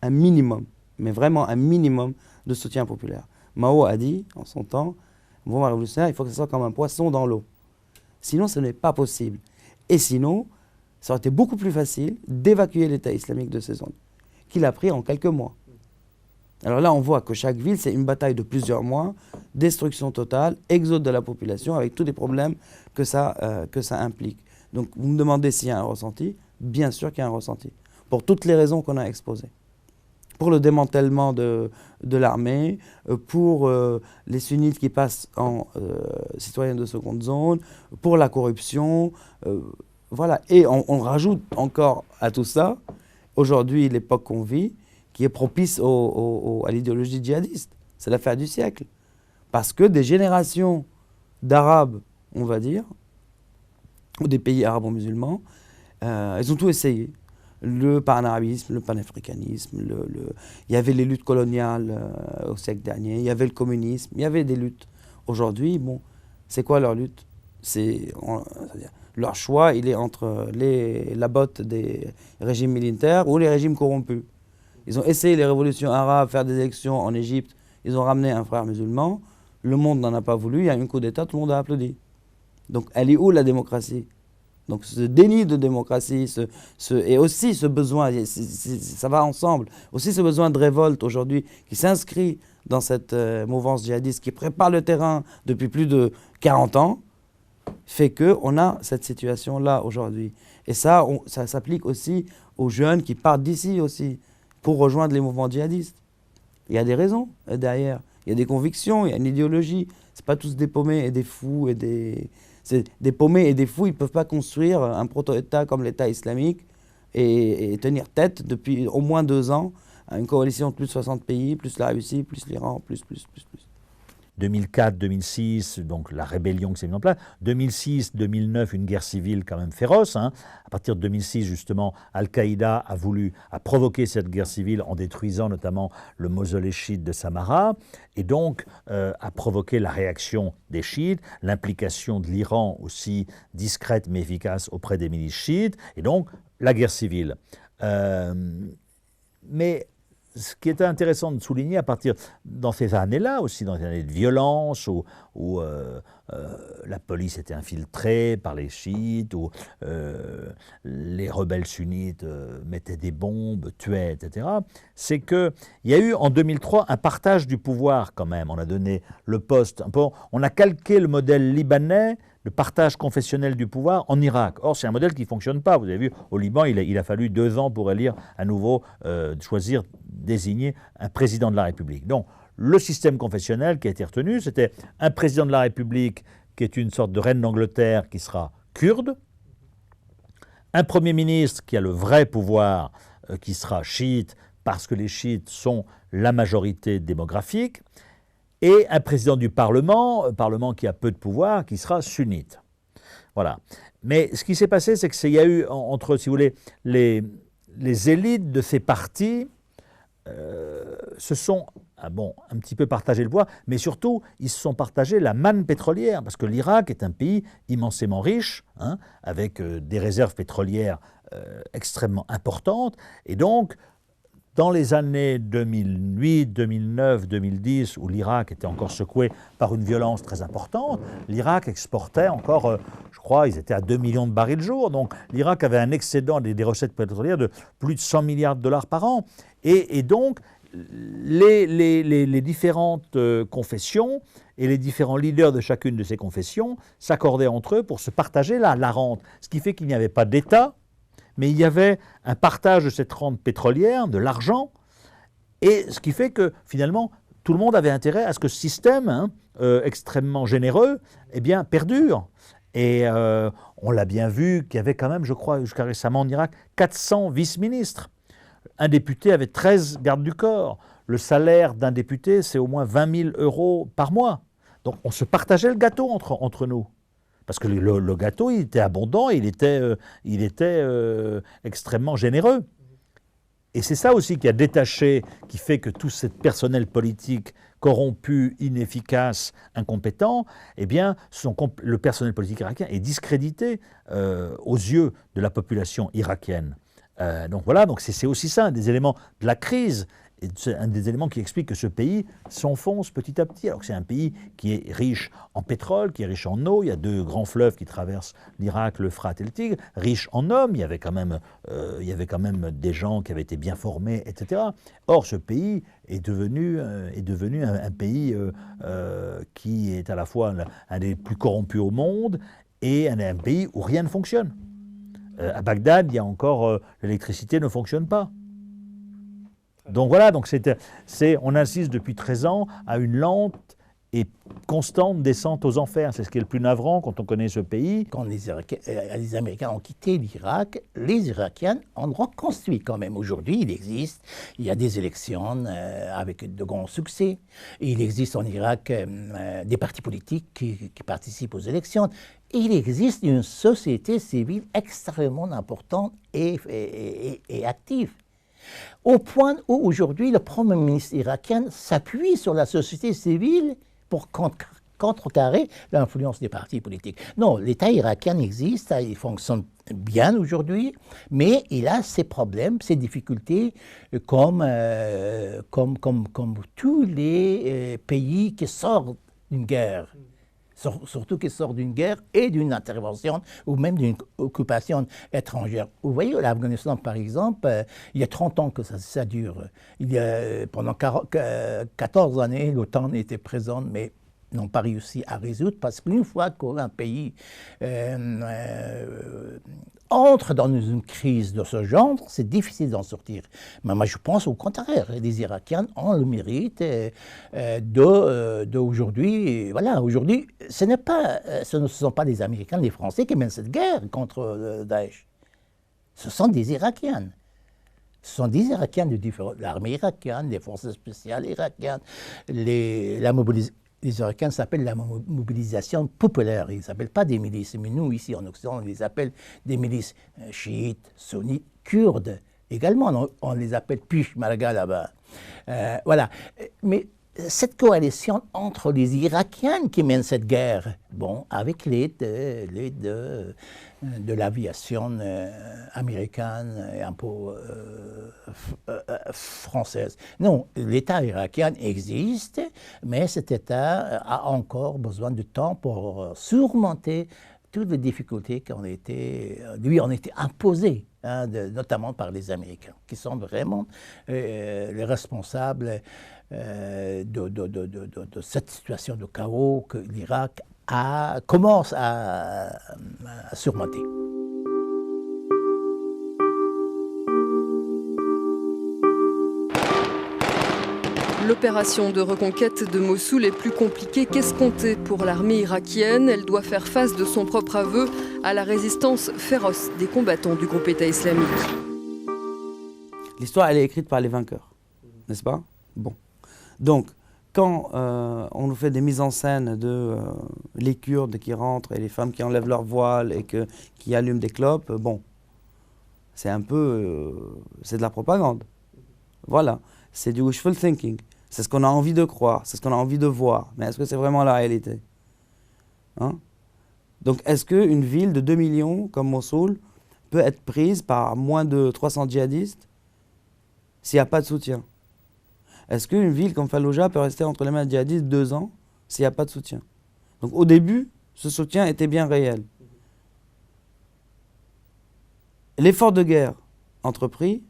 un minimum, mais vraiment un minimum de soutien populaire. Mao a dit, en son temps, un mouvement révolutionnaire, il faut que ce soit comme un poisson dans l'eau. Sinon, ce n'est pas possible. Et sinon, ça aurait été beaucoup plus facile d'évacuer l'État islamique de ces zones, qu'il a pris en quelques mois. Alors là, on voit que chaque ville, c'est une bataille de plusieurs mois, destruction totale, exode de la population, avec tous les problèmes que ça implique. Donc, vous me demandez s'il y a un ressenti. Bien sûr qu'il y a un ressenti, pour toutes les raisons qu'on a exposées. Pour le démantèlement de l'armée, pour les sunnites qui passent en citoyens de seconde zone, pour la corruption. Voilà, et on rajoute encore à tout ça, aujourd'hui, l'époque qu'on vit, qui est propice à l'idéologie djihadiste. C'est l'affaire du siècle. Parce que des générations d'Arabes, on va dire, ou des pays arabo-musulmans, ils ont tout essayé. Le panarabisme, le panafricanisme, il y avait les luttes coloniales au siècle dernier, il y avait le communisme, il y avait des luttes. Aujourd'hui, bon, c'est quoi leur lutte? C'est-à-dire, leur choix, il est entre la botte des régimes militaires ou les régimes corrompus. Ils ont essayé les révolutions arabes, faire des élections en Égypte, ils ont ramené un frère musulman, le monde n'en a pas voulu, il y a eu un coup d'État, tout le monde a applaudi. Donc elle est où la démocratie? Donc ce déni de démocratie, et aussi ce besoin, ça va ensemble, aussi ce besoin de révolte aujourd'hui qui s'inscrit dans cette mouvance djihadiste qui prépare le terrain depuis plus de 40 ans, fait qu'on a cette situation-là aujourd'hui. Et ça s'applique aussi aux jeunes qui partent d'ici aussi pour rejoindre les mouvements djihadistes. Il y a des raisons derrière, il y a des convictions, il y a une idéologie. C'est pas tous des paumés et des fous et des paumés et des fous, ils ne peuvent pas construire un proto-État comme l'État islamique et tenir tête depuis au moins 2 ans à une coalition de plus de 60 pays, plus la Russie, plus l'Iran, plus. 2004, 2006, donc la rébellion qui s'est mise en place. 2006, 2009, une guerre civile quand même féroce. À partir de 2006, justement, Al-Qaïda a provoqué cette guerre civile en détruisant notamment le mausolée chiite de Samarra, et donc a provoqué la réaction des chiites, l'implication de l'Iran aussi discrète mais efficace auprès des milices chiites, et donc la guerre civile. Mais ce qui était intéressant de souligner dans ces années-là, aussi dans les années de violence, où la police était infiltrée par les chiites, où les rebelles sunnites mettaient des bombes, tuaient, etc., c'est qu'il y a eu en 2003 un partage du pouvoir quand même. On a donné le poste, on a calqué le modèle libanais, le partage confessionnel du pouvoir en Irak. Or, c'est un modèle qui ne fonctionne pas. Vous avez vu, au Liban, il a fallu 2 ans pour élire à nouveau, désigner un président de la République. Donc, le système confessionnel qui a été retenu, c'était un président de la République qui est une sorte de reine d'Angleterre qui sera kurde, un Premier ministre qui a le vrai pouvoir qui sera chiite parce que les chiites sont la majorité démographique, et un président du Parlement qui a peu de pouvoir, qui sera sunnite. Voilà. Mais ce qui s'est passé, c'est qu'il y a eu entre, si vous voulez, les élites de ces partis se sont un petit peu partagé le pouvoir, mais surtout, ils se sont partagés la manne pétrolière, parce que l'Irak est un pays immensément riche, avec des réserves pétrolières extrêmement importantes, et donc, dans les années 2008, 2009, 2010, où l'Irak était encore secoué par une violence très importante, l'Irak exportait encore, je crois, ils étaient à 2 millions de barils le jour. Donc l'Irak avait un excédent des recettes pétrolières de plus de 100 milliards de dollars par an. Et donc, les différentes confessions et les différents leaders de chacune de ces confessions s'accordaient entre eux pour se partager la rente. Ce qui fait qu'il n'y avait pas d'État, mais il y avait un partage de cette rente pétrolière, de l'argent, et ce qui fait que finalement, tout le monde avait intérêt à ce que ce système extrêmement généreux perdure. Et on l'a bien vu qu'il y avait quand même, je crois, jusqu'à récemment en Irak, 400 vice-ministres. Un député avait 13 gardes du corps. Le salaire d'un député, c'est au moins 20 000 € par mois. Donc on se partageait le gâteau entre nous. Parce que le gâteau, il était abondant, il était extrêmement généreux. Et c'est ça aussi qui a détaché, qui fait que tout ce personnel politique corrompu, inefficace, incompétent, le personnel politique irakien est discrédité aux yeux de la population irakienne. Donc voilà, c'est aussi ça, un des éléments de la crise, et c'est un des éléments qui explique que ce pays s'enfonce petit à petit, alors que c'est un pays qui est riche en pétrole, qui est riche en eau. Il y a 2 grands fleuves qui traversent l'Irak, l'Euphrate et le Tigre, riche en hommes. Il y avait quand même des gens qui avaient été bien formés, etc. Or, ce pays est devenu un pays qui est à la fois un des plus corrompus au monde et un pays où rien ne fonctionne. À Bagdad, il y a encore l'électricité ne fonctionne pas. Donc voilà, on assiste depuis 13 ans à une lente et constante descente aux enfers. C'est ce qui est le plus navrant quand on connaît ce pays. Quand les Américains ont quitté l'Irak, les Irakiens ont reconstruit quand même. Aujourd'hui, il y a des élections avec de grands succès. Il existe en Irak des partis politiques qui participent aux élections. Il existe une société civile extrêmement importante et active. Au point où aujourd'hui le Premier ministre irakien s'appuie sur la société civile pour contrecarrer l'influence des partis politiques. Non, l'État irakien existe, il fonctionne bien aujourd'hui, mais il a ses problèmes, ses difficultés, comme tous les pays qui sortent d'une guerre. Surtout qui sortent d'une guerre et d'une intervention ou même d'une occupation étrangère. Vous voyez, l'Afghanistan, par exemple, il y a 30 ans que ça dure. Pendant 14 années, l'OTAN était présente, mais n'ont pas réussi à résoudre, parce qu'une fois qu'un pays entre dans une crise de ce genre, c'est difficile d'en sortir. Mais moi, je pense au contraire. Les Irakiens ont le mérite d'aujourd'hui. Voilà, aujourd'hui, ce ne sont pas les Américains, les Français qui mènent cette guerre contre Daesh. Ce sont des Irakiens. Ce sont des Irakiens de l'armée irakienne, les forces spéciales irakiennes, la mobilisation. Les Irakiens s'appellent la mobilisation populaire. Ils ne s'appellent pas des milices. Mais nous, ici en Occident, on les appelle des milices chiites, sunnites, kurdes. Également, on les appelle Peshmerga là-bas. Voilà. Mais cette coalition entre les Irakiens qui mènent cette guerre, bon, avec l'aide de l'aviation américaine et un peu française. Non, l'État irakien existe, mais cet État a encore besoin de temps pour surmonter toutes les difficultés qui lui ont été imposées, notamment par les Américains, qui sont vraiment les responsables de cette situation de chaos que l'Irak commence à surmonter. L'opération de reconquête de Mossoul est plus compliquée qu'escomptée pour l'armée irakienne. Elle doit faire face, de son propre aveu, à la résistance féroce des combattants du groupe État islamique. L'histoire, elle est écrite par les vainqueurs, n'est-ce pas? Bon. Donc, quand on nous fait des mises en scène de les Kurdes qui rentrent et les femmes qui enlèvent leur voile et qui allument des clopes, bon, c'est un peu... c'est de la propagande. Voilà, c'est du wishful thinking. C'est ce qu'on a envie de croire, c'est ce qu'on a envie de voir. Mais est-ce que c'est vraiment la réalité? Donc, est-ce qu'une ville de 2 millions comme Mossoul peut être prise par moins de 300 djihadistes s'il n'y a pas de soutien? Est-ce qu'une ville comme Fallujah peut rester entre les mains des djihadistes 2 ans s'il n'y a pas de soutien? Donc au début, ce soutien était bien réel. L'effort de guerre entrepris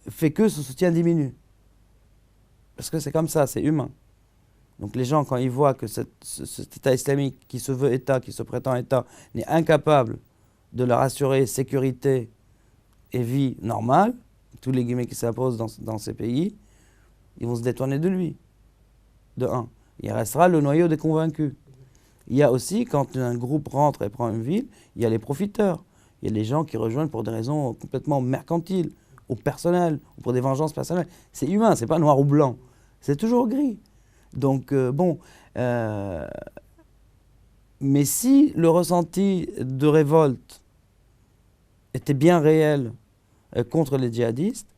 fait que ce soutien diminue. Parce que c'est comme ça, c'est humain. Donc les gens, quand ils voient que cet État islamique qui se veut État, qui se prétend État, n'est incapable de leur assurer sécurité et vie normale, tous les guillemets qui s'imposent dans ces pays, ils vont se détourner de lui, de un. Il restera le noyau des convaincus. Il y a aussi, quand un groupe rentre et prend une ville, il y a les profiteurs. Il y a les gens qui rejoignent pour des raisons complètement mercantiles, ou personnelles, ou pour des vengeances personnelles. C'est humain, c'est pas noir ou blanc. C'est toujours gris. Donc, mais si le ressenti de révolte était bien réel contre les djihadistes,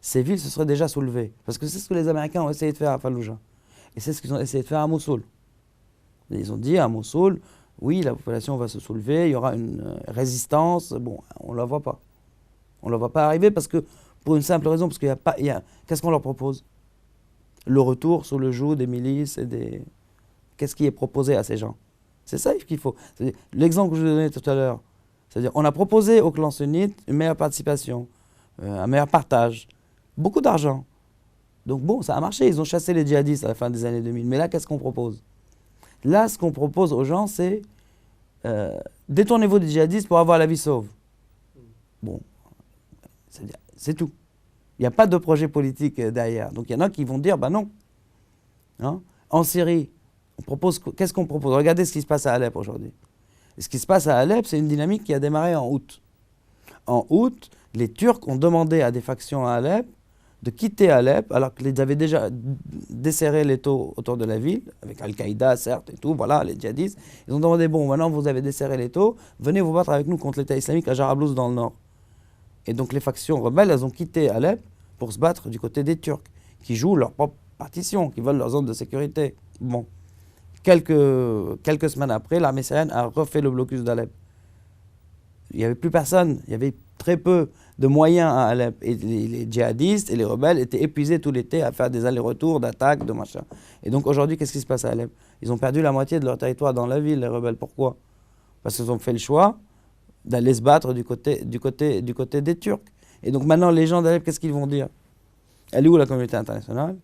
ces villes se seraient déjà soulevées. Parce que c'est ce que les Américains ont essayé de faire à Fallujah. Et c'est ce qu'ils ont essayé de faire à Mossoul. Ils ont dit à Mossoul, oui, la population va se soulever, il y aura une résistance. Bon, on ne la voit pas. On ne la voit pas arriver parce que, pour une simple raison, parce qu'il n'y a pas... Qu'est-ce qu'on leur propose? Le retour sous le joug des milices et des... Qu'est-ce qui est proposé à ces gens? C'est ça qu'il faut. L'exemple que je vous ai donné tout à l'heure, c'est-à-dire on a proposé au clan sunnite une meilleure participation, un meilleur partage, beaucoup d'argent. Donc bon, ça a marché, ils ont chassé les djihadistes à la fin des années 2000. Mais là, qu'est-ce qu'on propose? Là, ce qu'on propose aux gens, c'est détournez-vous des djihadistes pour avoir la vie sauve. Bon, c'est tout. Il n'y a pas de projet politique derrière. Donc il y en a qui vont dire, bah non. En Syrie, qu'est-ce qu'on propose? Regardez ce qui se passe à Alep aujourd'hui. Et ce qui se passe à Alep, c'est une dynamique qui a démarré en août. En août, les Turcs ont demandé à des factions à Alep de quitter Alep, alors qu'ils avaient déjà desserré l'étau autour de la ville, avec Al-Qaïda, certes, et tout, voilà, les djihadistes. Ils ont demandé, bon, maintenant vous avez desserré l'étau, venez vous battre avec nous contre l'État islamique à Jarablus dans le nord. Et donc les factions rebelles, elles ont quitté Alep pour se battre du côté des Turcs, qui jouent leur propre partition, qui veulent leur zone de sécurité. Bon. Quelques semaines après, l'armée syrienne a refait le blocus d'Alep. Il n'y avait plus personne, il y avait très peu de moyens à Alep. Et les djihadistes et les rebelles étaient épuisés tout l'été à faire des allers-retours, d'attaques, de machin. Et donc aujourd'hui, qu'est-ce qui se passe à Alep? Ils ont perdu la moitié de leur territoire dans la ville, les rebelles. Pourquoi? Parce qu'ils ont fait le choix d'aller se battre du côté des Turcs. Et donc maintenant, les gens d'Alep, qu'est-ce qu'ils vont dire? Elle est où la communauté internationale?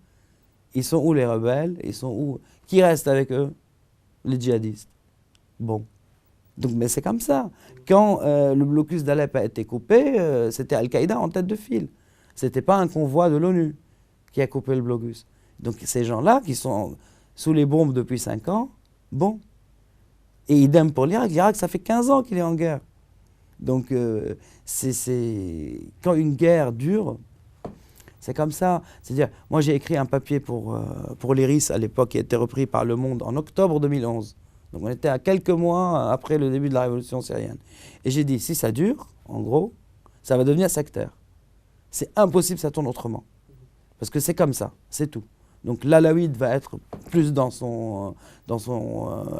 Ils sont où les rebelles? Ils sont où? Qui reste avec eux? Les djihadistes. Bon. Donc, mais c'est comme ça. Quand le blocus d'Alep a été coupé, c'était Al-Qaïda en tête de file. Ce n'était pas un convoi de l'ONU qui a coupé le blocus. Donc ces gens-là, qui sont sous les bombes depuis 5 ans, bon. Et idem pour l'Irak. L'Irak, ça fait 15 ans qu'il est en guerre. Donc, quand une guerre dure, c'est comme ça. C'est-à-dire, moi j'ai écrit un papier pour l'IRIS à l'époque, qui a été repris par Le Monde en octobre 2011. Donc on était à quelques mois après le début de la révolution syrienne. Et j'ai dit, si ça dure, en gros, ça va devenir sectaire. C'est impossible que ça tourne autrement. Parce que c'est comme ça, c'est tout. Donc l'alawite va être plus dans son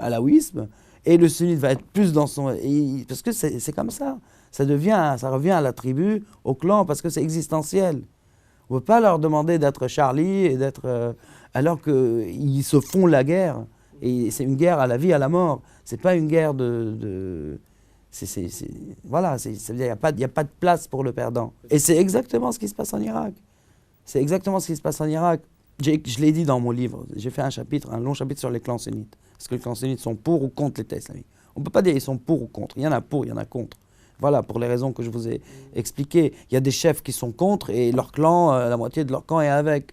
alaouisme, et le sunnite va être plus dans son... parce que c'est comme ça. Ça revient à la tribu, au clan, parce que c'est existentiel. On ne peut pas leur demander d'être Charlie, et d'être, alors qu'ils se font la guerre. Et c'est une guerre à la vie, à la mort. C'est pas une guerre voilà, ça veut dire qu'il n'y a pas de place pour le perdant. Et c'est exactement ce qui se passe en Irak. C'est exactement ce qui se passe en Irak. Je l'ai dit dans mon livre. J'ai fait un long chapitre sur les clans sunnites. Est-ce que les clans sunnites sont pour ou contre l'État islamique? On ne peut pas dire qu'ils sont pour ou contre. Il y en a pour, il y en a contre. Voilà, pour les raisons que je vous ai expliquées. Il y a des chefs qui sont contre et leur clan, la moitié de leur clan est avec.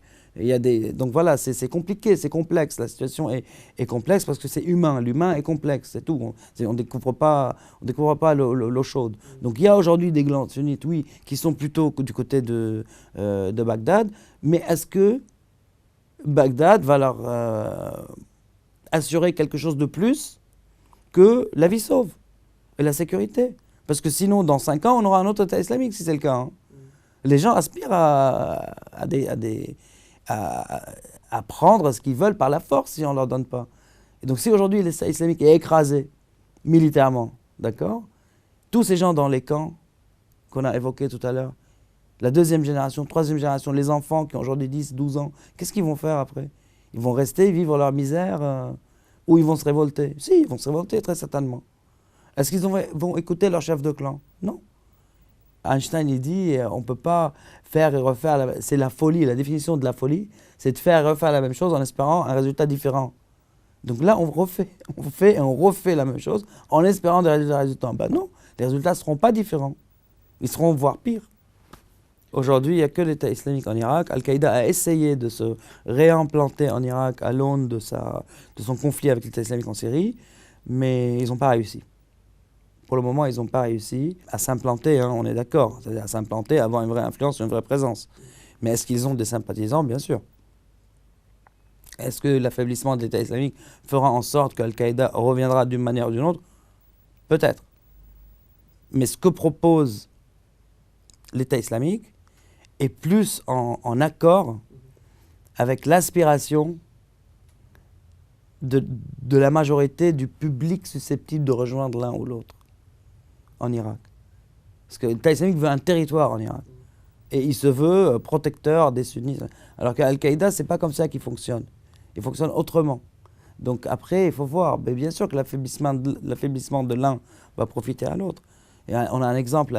Donc voilà, c'est compliqué, c'est complexe. La situation est complexe parce que c'est humain. L'humain est complexe, c'est tout. On ne découvre pas l'eau chaude. Donc il y a aujourd'hui des clans sunnites, oui, qui sont plutôt du côté de Bagdad. Mais est-ce que Bagdad va leur assurer quelque chose de plus que la vie sauve et la sécurité? Parce que sinon, dans 5 ans, on aura un autre État islamique, si c'est le cas. Hein. Les gens aspirent à prendre ce qu'ils veulent par la force si on ne leur donne pas. Et donc si aujourd'hui l'État islamique est écrasé militairement, d'accord, tous ces gens dans les camps qu'on a évoqués tout à l'heure, la 2e génération, 3e génération, les enfants qui ont aujourd'hui 10, 12 ans, qu'est-ce qu'ils vont faire après? Ils vont rester, vivre leur misère, ou ils vont se révolter? Si, ils vont se révolter très certainement. Est-ce qu'ils vont écouter leur chef de clan? Non. Einstein, il dit, on ne peut pas faire et refaire, c'est la folie, la définition de la folie, c'est de faire et refaire la même chose en espérant un résultat différent. Donc là, on fait et on refait la même chose en espérant des résultats. Ben non, les résultats ne seront pas différents. Ils seront voire pires. Aujourd'hui, il n'y a que l'État islamique en Irak. Al-Qaïda a essayé de se réimplanter en Irak à l'aune de son conflit avec l'État islamique en Syrie, mais ils n'ont pas réussi. Pour le moment, ils n'ont pas réussi à s'implanter, hein, on est d'accord, c'est-à-dire à s'implanter, avoir une vraie influence, une vraie présence. Mais est-ce qu'ils ont des sympathisants? Bien sûr. Est-ce que l'affaiblissement de l'État islamique fera en sorte qu'Al-Qaïda reviendra d'une manière ou d'une autre? Peut-être. Mais ce que propose l'État islamique est plus en accord avec l'aspiration de la majorité du public susceptible de rejoindre l'un ou l'autre en Irak. Parce que l'État islamique veut un territoire en Irak. Et il se veut protecteur des sunnites. Alors qu'Al-Qaïda, ce n'est pas comme ça qu'il fonctionne. Il fonctionne autrement. Donc après, il faut voir. Mais bien sûr que l'affaiblissement de l'un va profiter à l'autre. Et on a un exemple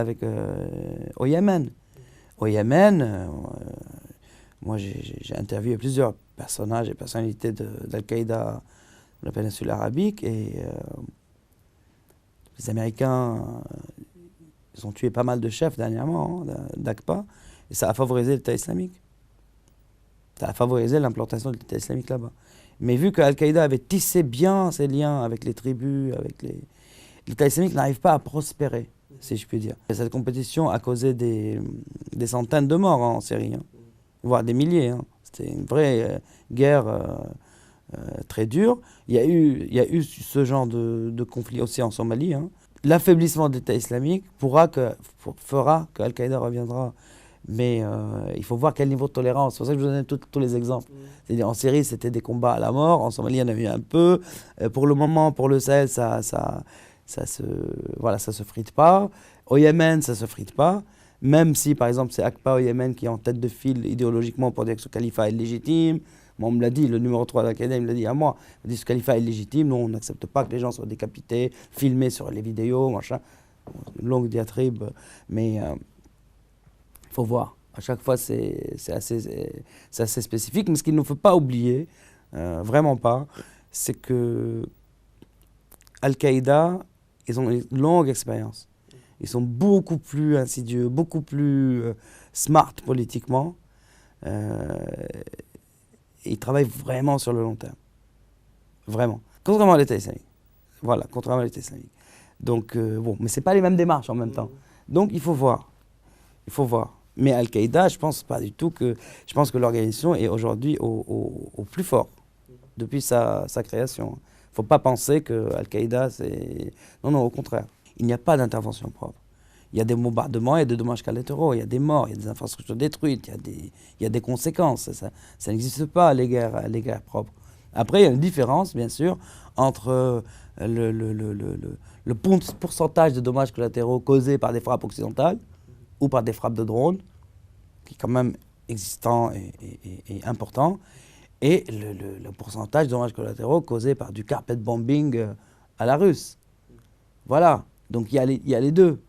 au Yémen. Au Yémen, moi j'ai interviewé plusieurs personnages et personnalités d'Al-Qaïda de la péninsule arabique. Et les Américains, ils ont tué pas mal de chefs dernièrement, d'Aqpa. Et ça a favorisé l'État islamique. Ça a favorisé l'implantation de l'État islamique là-bas. Mais vu que Al-Qaïda avait tissé bien ses liens avec les tribus, l'État islamique n'arrive pas à prospérer, si je puis dire. Et cette compétition a causé des centaines de morts en Syrie, voire des milliers. C'était une vraie guerre très dure. Il y a eu ce genre de conflit aussi en Somalie. L'affaiblissement de l'État islamique fera que Al-Qaïda reviendra. Mais il faut voir quel niveau de tolérance. C'est pour ça que je vous donne tous les exemples. C'est-à-dire en Syrie, c'était des combats à la mort. En Somalie, il y en a eu un peu. Pour le moment, pour le Sahel, ça se frite pas. Au Yémen, ça se frite pas. Même si, par exemple, c'est Akpa au Yémen qui est en tête de file idéologiquement pour dire que ce califat est légitime. Moi, on me l'a dit, le numéro 3 d'Al-Qaïda, il me l'a dit à moi. Il dit que ce califat est légitime. Nous, on n'accepte pas que les gens soient décapités, filmés sur les vidéos, machin. Une longue diatribe. Mais il faut voir. À chaque fois, c'est assez spécifique. Mais ce qu'il ne faut pas oublier, vraiment pas, c'est que Al-Qaïda, ils ont une longue expérience. Ils sont beaucoup plus insidieux, beaucoup plus smart politiquement. Et ils travaillent vraiment sur le long terme. Vraiment. Contrairement à l'État islamique. Voilà, contrairement à l'État islamique. Donc, bon, mais ce n'est pas les mêmes démarches en même temps. Donc, il faut voir. Il faut voir. Mais Al-Qaïda, je pense pas du tout que... Je pense que l'organisation est aujourd'hui au plus fort depuis sa création. Il ne faut pas penser que Al-Qaïda, c'est... Non, au contraire. Il n'y a pas d'intervention propre. Il y a des bombardements, il y a des dommages collatéraux, il y a des morts, il y a des infrastructures détruites, il y a des conséquences. Ça n'existe pas, les guerres propres. Après, il y a une différence, bien sûr, entre le pourcentage de dommages collatéraux causés par des frappes occidentales ou par des frappes de drones, qui est quand même existant et important, et le pourcentage de dommages collatéraux causés par du carpet bombing à la russe. Voilà, donc il y a les deux.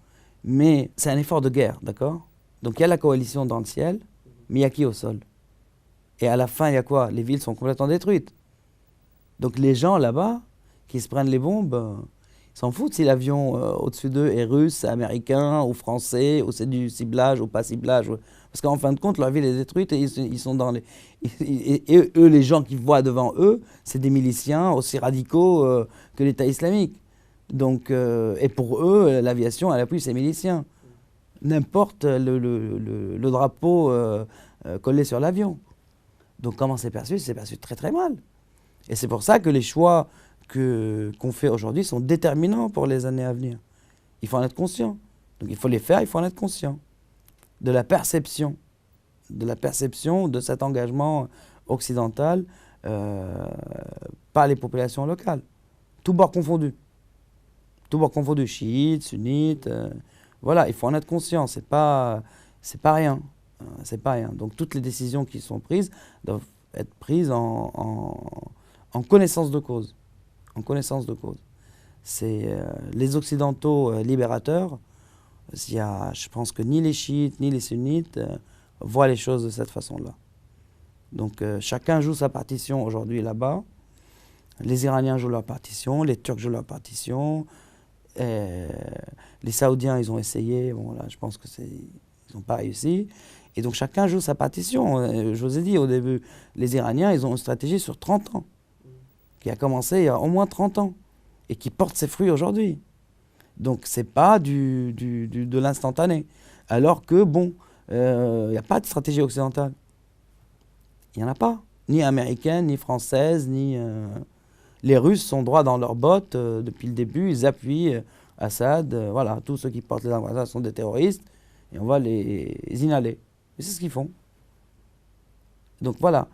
Mais c'est un effort de guerre, d'accord? Donc il y a la coalition dans le ciel, mais il y a qui au sol? Et à la fin, il y a quoi? Les villes sont complètement détruites. Donc les gens là-bas, qui se prennent les bombes, ils s'en foutent si l'avion au-dessus d'eux est russe, américain, ou français, ou c'est du ciblage, ou pas ciblage. Parce qu'en fin de compte, leur ville est détruite et ils sont dans les... Et eux, les gens qui voient devant eux, c'est des miliciens aussi radicaux que l'État islamique. Donc, et pour eux, l'aviation, elle appuie ses miliciens. N'importe le drapeau collé sur l'avion. Donc comment c'est perçu? C'est perçu très très mal. Et c'est pour ça que les choix qu'on fait aujourd'hui sont déterminants pour les années à venir. Il faut en être conscient. Donc il faut les faire, il faut en être conscient. De la perception de cet engagement occidental par les populations locales. Tous bords confondus. Tous bords confondus, chiites, sunnites. Voilà, il faut en être conscient. C'est pas rien. C'est pas rien. Donc toutes les décisions qui sont prises doivent être prises en connaissance de cause. En connaissance de cause. C'est les Occidentaux libérateurs. Je pense que ni les chiites ni les sunnites voient les choses de cette façon-là. Donc chacun joue sa partition aujourd'hui là-bas. Les Iraniens jouent leur partition, les Turcs jouent leur partition. Les Saoudiens, ils ont essayé, bon là, je pense ils n'ont pas réussi. Et donc chacun joue sa partition. Je vous ai dit au début, les Iraniens, ils ont une stratégie sur 30 ans, qui a commencé il y a au moins 30 ans, et qui porte ses fruits aujourd'hui. Donc c'est pas de l'instantané. Alors que, bon, il n'y a pas de stratégie occidentale. Il n'y en a pas. Ni américaine, ni française, ni... Les Russes sont droits dans leurs bottes depuis le début, ils appuient Assad, voilà, tous ceux qui portent les armes sont des terroristes, et on va les inhaler. Et c'est ce qu'ils font. Donc voilà,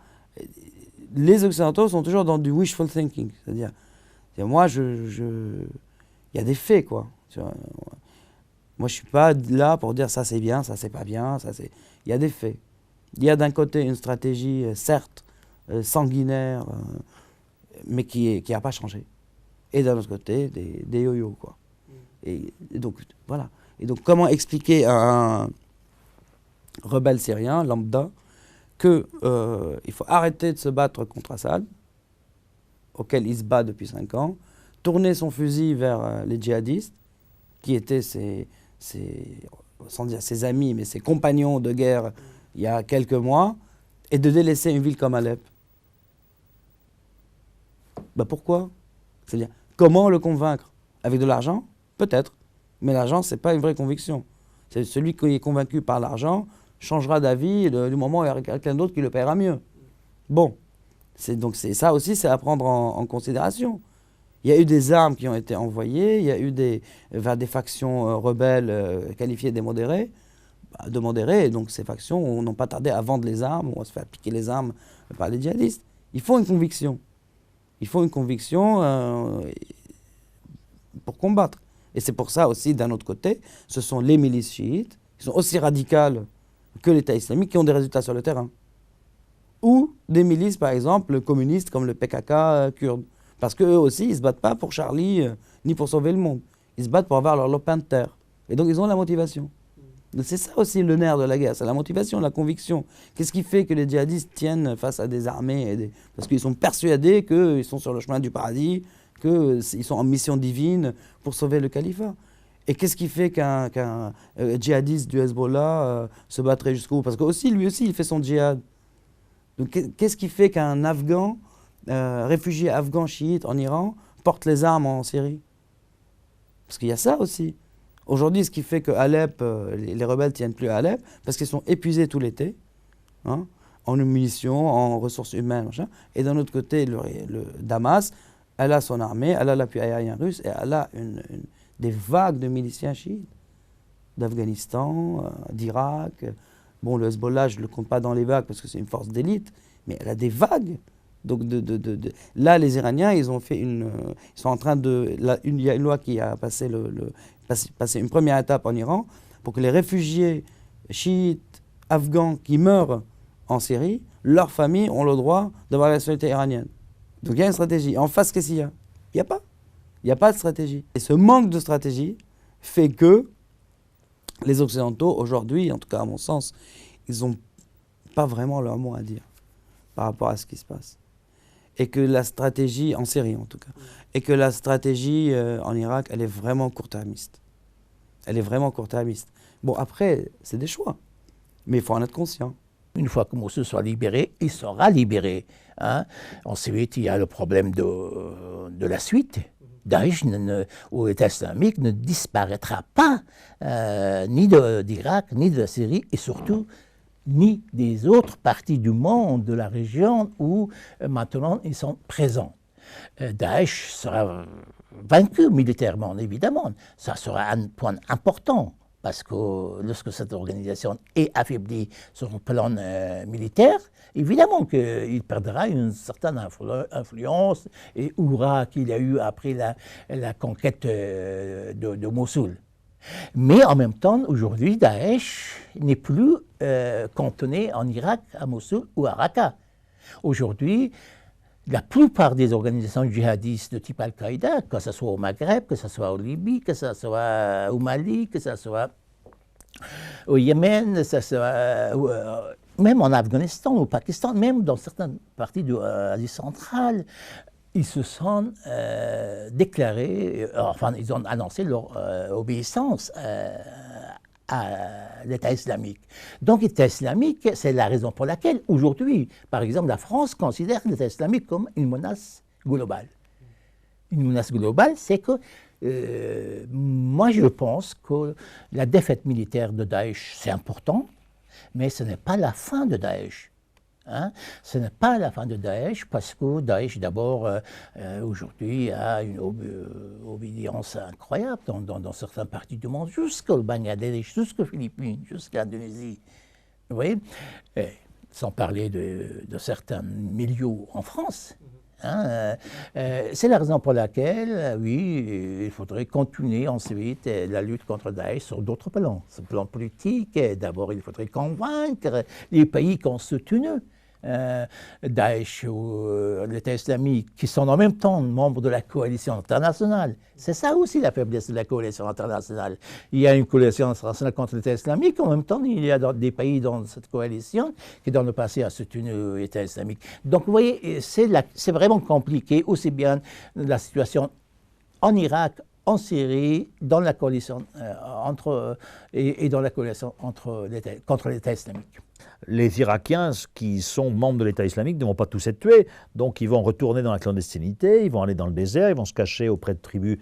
les Occidentaux sont toujours dans du wishful thinking, c'est-à-dire moi, il y a des faits, quoi. Moi, je ne suis pas là pour dire ça c'est bien, ça c'est pas bien, il y a des faits. Il y a d'un côté une stratégie, certes, sanguinaire, mais qui n'a pas changé. Et d'un autre côté, des yo-yo, quoi. Et donc, voilà. Et donc, comment expliquer à un rebelle syrien, lambda, qu'il faut arrêter de se battre contre Assad, auquel il se bat depuis 5 ans, tourner son fusil vers les djihadistes, qui étaient sans dire ses amis, mais ses compagnons de guerre il y a quelques mois, et de délaisser une ville comme Alep. Bah pourquoi? C'est-à-dire, comment le convaincre? Avec de l'argent? Peut-être. Mais l'argent, ce n'est pas une vraie conviction. C'est celui qui est convaincu par l'argent changera d'avis du moment où il y aura quelqu'un d'autre qui le paiera mieux. Bon. Donc ça aussi, c'est à prendre en considération. Il y a eu des armes qui ont été envoyées, il y a eu vers des factions rebelles qualifiées de modérées, et donc ces factions n'ont pas tardé à vendre les armes ou à se faire piquer les armes par les djihadistes. Il faut une conviction. Il faut une conviction pour combattre. Et c'est pour ça aussi, d'un autre côté, ce sont les milices chiites, qui sont aussi radicales que l'État islamique, qui ont des résultats sur le terrain. Ou des milices, par exemple, communistes comme le PKK kurde. Parce qu'eux aussi, ils ne se battent pas pour Charlie, ni pour sauver le monde. Ils se battent pour avoir leur lopin de terre. Et donc, ils ont la motivation. C'est ça aussi le nerf de la guerre, c'est la motivation, la conviction. Qu'est-ce qui fait que les djihadistes tiennent face à des armées parce qu'ils sont persuadés qu'ils sont sur le chemin du paradis, qu'ils sont en mission divine pour sauver le califat. Et qu'est-ce qui fait qu'un djihadiste du Hezbollah se battrait jusqu'au bout? Parce que lui aussi, il fait son djihad. Donc qu'est-ce qui fait qu'un Afghan, réfugié afghan chiite en Iran, porte les armes en Syrie? Parce qu'il y a ça aussi. Aujourd'hui, ce qui fait que Alep, les rebelles ne tiennent plus à Alep, parce qu'ils sont épuisés tout l'été, hein, en munitions, en ressources humaines, machin. Et d'un autre côté, le Damas, elle a son armée, elle a l'appui aérien russe, et elle a des vagues de miliciens chiites, d'Afghanistan, d'Irak. Bon, le Hezbollah, je ne le compte pas dans les vagues, parce que c'est une force d'élite, mais elle a des vagues. Donc là, les Iraniens, ils sont en train de... Il y a une loi qui a passé une première étape en Iran pour que les réfugiés chiites afghans qui meurent en Syrie, leurs familles ont le droit d'avoir la nationalité iranienne. Donc il y a une stratégie. En face, qu'est-ce qu'il y a? Il n'y a pas. Il n'y a pas de stratégie. Et ce manque de stratégie fait que les Occidentaux, aujourd'hui, en tout cas à mon sens, ils n'ont pas vraiment leur mot à dire par rapport à ce qui se passe. Et que la stratégie, en Syrie en tout cas, et que la stratégie en Irak, elle est vraiment court-termiste. Elle est vraiment court-termiste. Bon, après, c'est des choix, mais il faut en être conscient. Une fois que Mossoul soit libéré, il sera libéré. Hein. Ensuite, il y a le problème de la suite. Daesh ou l'État islamique ne disparaîtra pas, ni d'Irak, ni de la Syrie, et surtout ni des autres parties du monde, de la région où maintenant ils sont présents. Daesh sera vaincu militairement, évidemment. Ça sera un point important, parce que lorsque cette organisation est affaiblie sur le plan militaire, évidemment qu'il perdra une certaine influence et aura qu'il y a eu après la conquête de Mossoul. Mais en même temps, aujourd'hui, Daesh n'est plus cantonné en Irak, à Mossoul ou à Raqqa. Aujourd'hui, la plupart des organisations djihadistes de type Al-Qaïda, que ce soit au Maghreb, que ce soit en Libye, que ce soit au Mali, que ce soit au Yémen, que ce soit même en Afghanistan, au Pakistan, même dans certaines parties de l'Asie centrale, ils se sont déclarés, enfin, ils ont annoncé leur obéissance à l'État islamique. Donc, l'État islamique, c'est la raison pour laquelle, aujourd'hui, par exemple, la France considère l'État islamique comme une menace globale. Une menace globale, c'est que moi, je pense que la défaite militaire de Daesh, c'est important, mais ce n'est pas la fin de Daesh. Hein? Ce n'est pas la fin de Daesh, parce que Daesh, d'abord, aujourd'hui, a une obédience incroyable dans certaines parties du monde, jusqu'au Bangladesh, jusqu'aux Philippines, jusqu'à l'Indonésie. Vous voyez? Sans parler de certains milieux en France. Hein? C'est la raison pour laquelle, oui, il faudrait continuer ensuite la lutte contre Daesh sur d'autres plans. Sur le plan politique, d'abord, il faudrait convaincre les pays qui ont soutenu Daesh ou l'État islamique, qui sont en même temps membres de la coalition internationale. C'est ça aussi la faiblesse de la coalition internationale. Il y a une coalition internationale contre l'État islamique, en même temps il y a des pays dans cette coalition qui dans le passé a soutenu l'État islamique. Donc vous voyez, c'est vraiment compliqué, aussi bien la situation en Irak, en Syrie, dans la coalition et dans la coalition contre l'État islamique. les Irakiens qui sont membres de l'État islamique ne vont pas tous être tués, donc ils vont retourner dans la clandestinité, ils vont aller dans le désert, ils vont se cacher auprès de tribus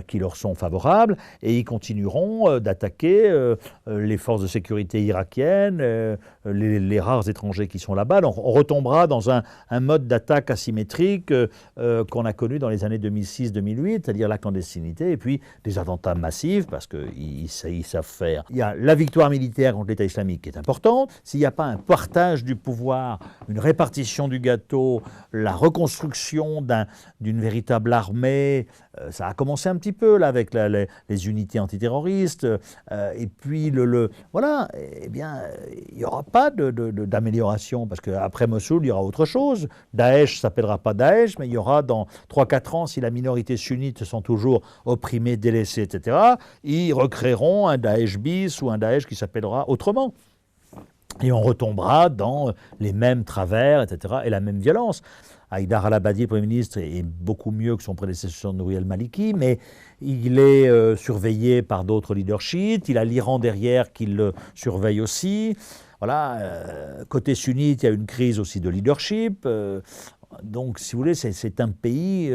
qui leur sont favorables, et ils continueront d'attaquer les forces de sécurité irakiennes, les rares étrangers qui sont là-bas. Donc on retombera dans un mode d'attaque asymétrique qu'on a connu dans les années 2006-2008, c'est-à-dire la clandestinité, et puis des attentats massifs, parce qu'ils savent faire. Il y a la victoire militaire contre l'État islamique qui est importante. S'il n'y a pas un partage du pouvoir, une répartition du gâteau, la reconstruction d'une véritable armée, ça a commencé un petit peu là avec les unités antiterroristes, et puis voilà, eh bien, il n'y aura pas d'amélioration, parce qu'après Mossoul, il y aura autre chose. Daesh ne s'appellera pas Daesh, mais il y aura dans 3-4 ans, si la minorité sunnite se sent toujours opprimée, délaissée, etc., ils recréeront un Daesh bis ou un Daesh qui s'appellera autrement. Et on retombera dans les mêmes travers, etc., et la même violence. Haïdar al-Abadi, le Premier ministre, est beaucoup mieux que son prédécesseur Nouri al-Maliki, mais il est surveillé par d'autres leaders chiites. Il a l'Iran derrière qui le surveille aussi. Voilà, côté sunnite, il y a une crise aussi de leadership. Donc, si vous voulez, c'est un pays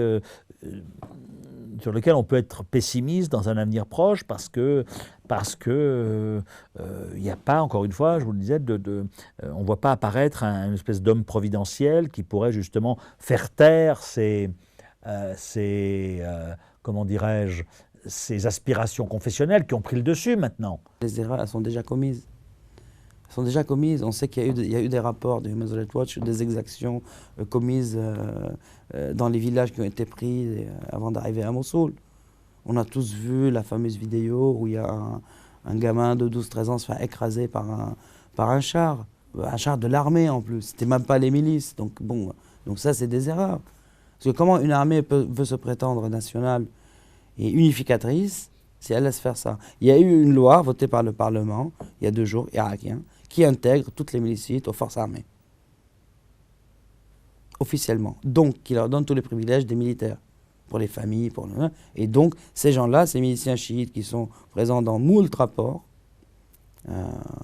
sur lequel on peut être pessimiste dans un avenir proche parce que il n'y a pas, encore une fois, je vous le disais, on ne voit pas apparaître une espèce d'homme providentiel qui pourrait justement faire taire comment dirais-je, ces aspirations confessionnelles qui ont pris le dessus maintenant. Les erreurs, elles sont déjà commises. Elles sont déjà commises. On sait qu'il y a eu des rapports de Human Rights Watch, des exactions commises dans les villages qui ont été pris avant d'arriver à Mossoul. On a tous vu la fameuse vidéo où il y a un gamin de 12-13 ans se faire écraser par un char de l'armée en plus. C'était même pas les milices. Donc ça c'est des erreurs. Parce que comment une armée veut se prétendre nationale et unificatrice si elle laisse faire ça? Il y a eu une loi votée par le Parlement il y a 2 jours, irakien, qui intègre toutes les milicites aux forces armées. Officiellement. Donc, qui leur donne tous les privilèges des militaires. Pour les familles, et donc, ces gens-là, ces miliciens chiites qui sont présents dans moult rapports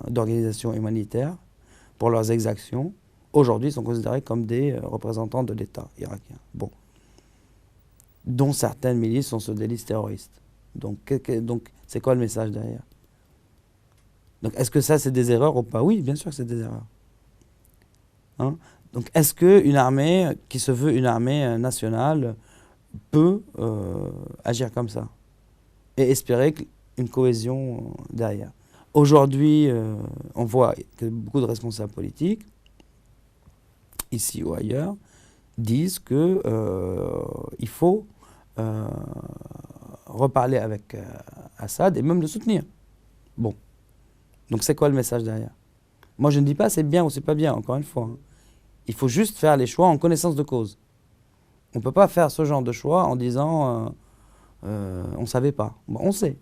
d'organisations humanitaires pour leurs exactions, aujourd'hui sont considérés comme des représentants de l'État irakien. Bon. Dont certaines milices sont sur des listes terroristes. Donc c'est quoi le message derrière? Donc, est-ce que ça, c'est des erreurs ou pas? Oui, bien sûr que c'est des erreurs. Hein? Donc, est-ce qu'une armée qui se veut une armée nationale peut agir comme ça et espérer une cohésion derrière? Aujourd'hui, on voit que beaucoup de responsables politiques, ici ou ailleurs, disent qu'il faut reparler avec Assad et même le soutenir. Bon. Donc c'est quoi le message derrière? Moi je ne dis pas c'est bien ou c'est pas bien, encore une fois. Hein. Il faut juste faire les choix en connaissance de cause. On ne peut pas faire ce genre de choix en disant on ne savait pas. Bon, on sait.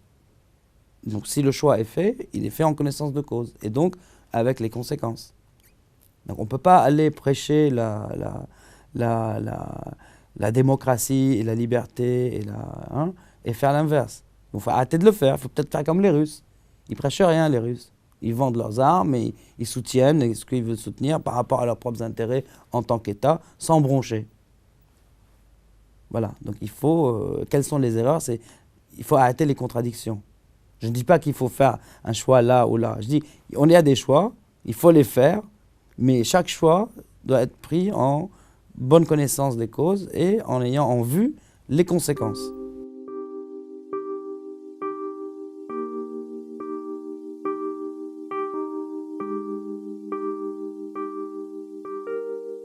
Donc si le choix est fait, il est fait en connaissance de cause. Et donc avec les conséquences. Donc on ne peut pas aller prêcher la démocratie et la liberté et faire l'inverse. Il faut arrêter de le faire. Il faut peut-être faire comme les Russes. Ils ne prêchent rien, les Russes. Ils vendent leurs armes et ils soutiennent ce qu'ils veulent soutenir par rapport à leurs propres intérêts en tant qu'État, sans broncher. Voilà. Donc il faut... quelles sont les erreurs? Il faut arrêter les contradictions. Je ne dis pas qu'il faut faire un choix là ou là. Je dis, on y a des choix, il faut les faire, mais chaque choix doit être pris en bonne connaissance des causes et en ayant en vue les conséquences.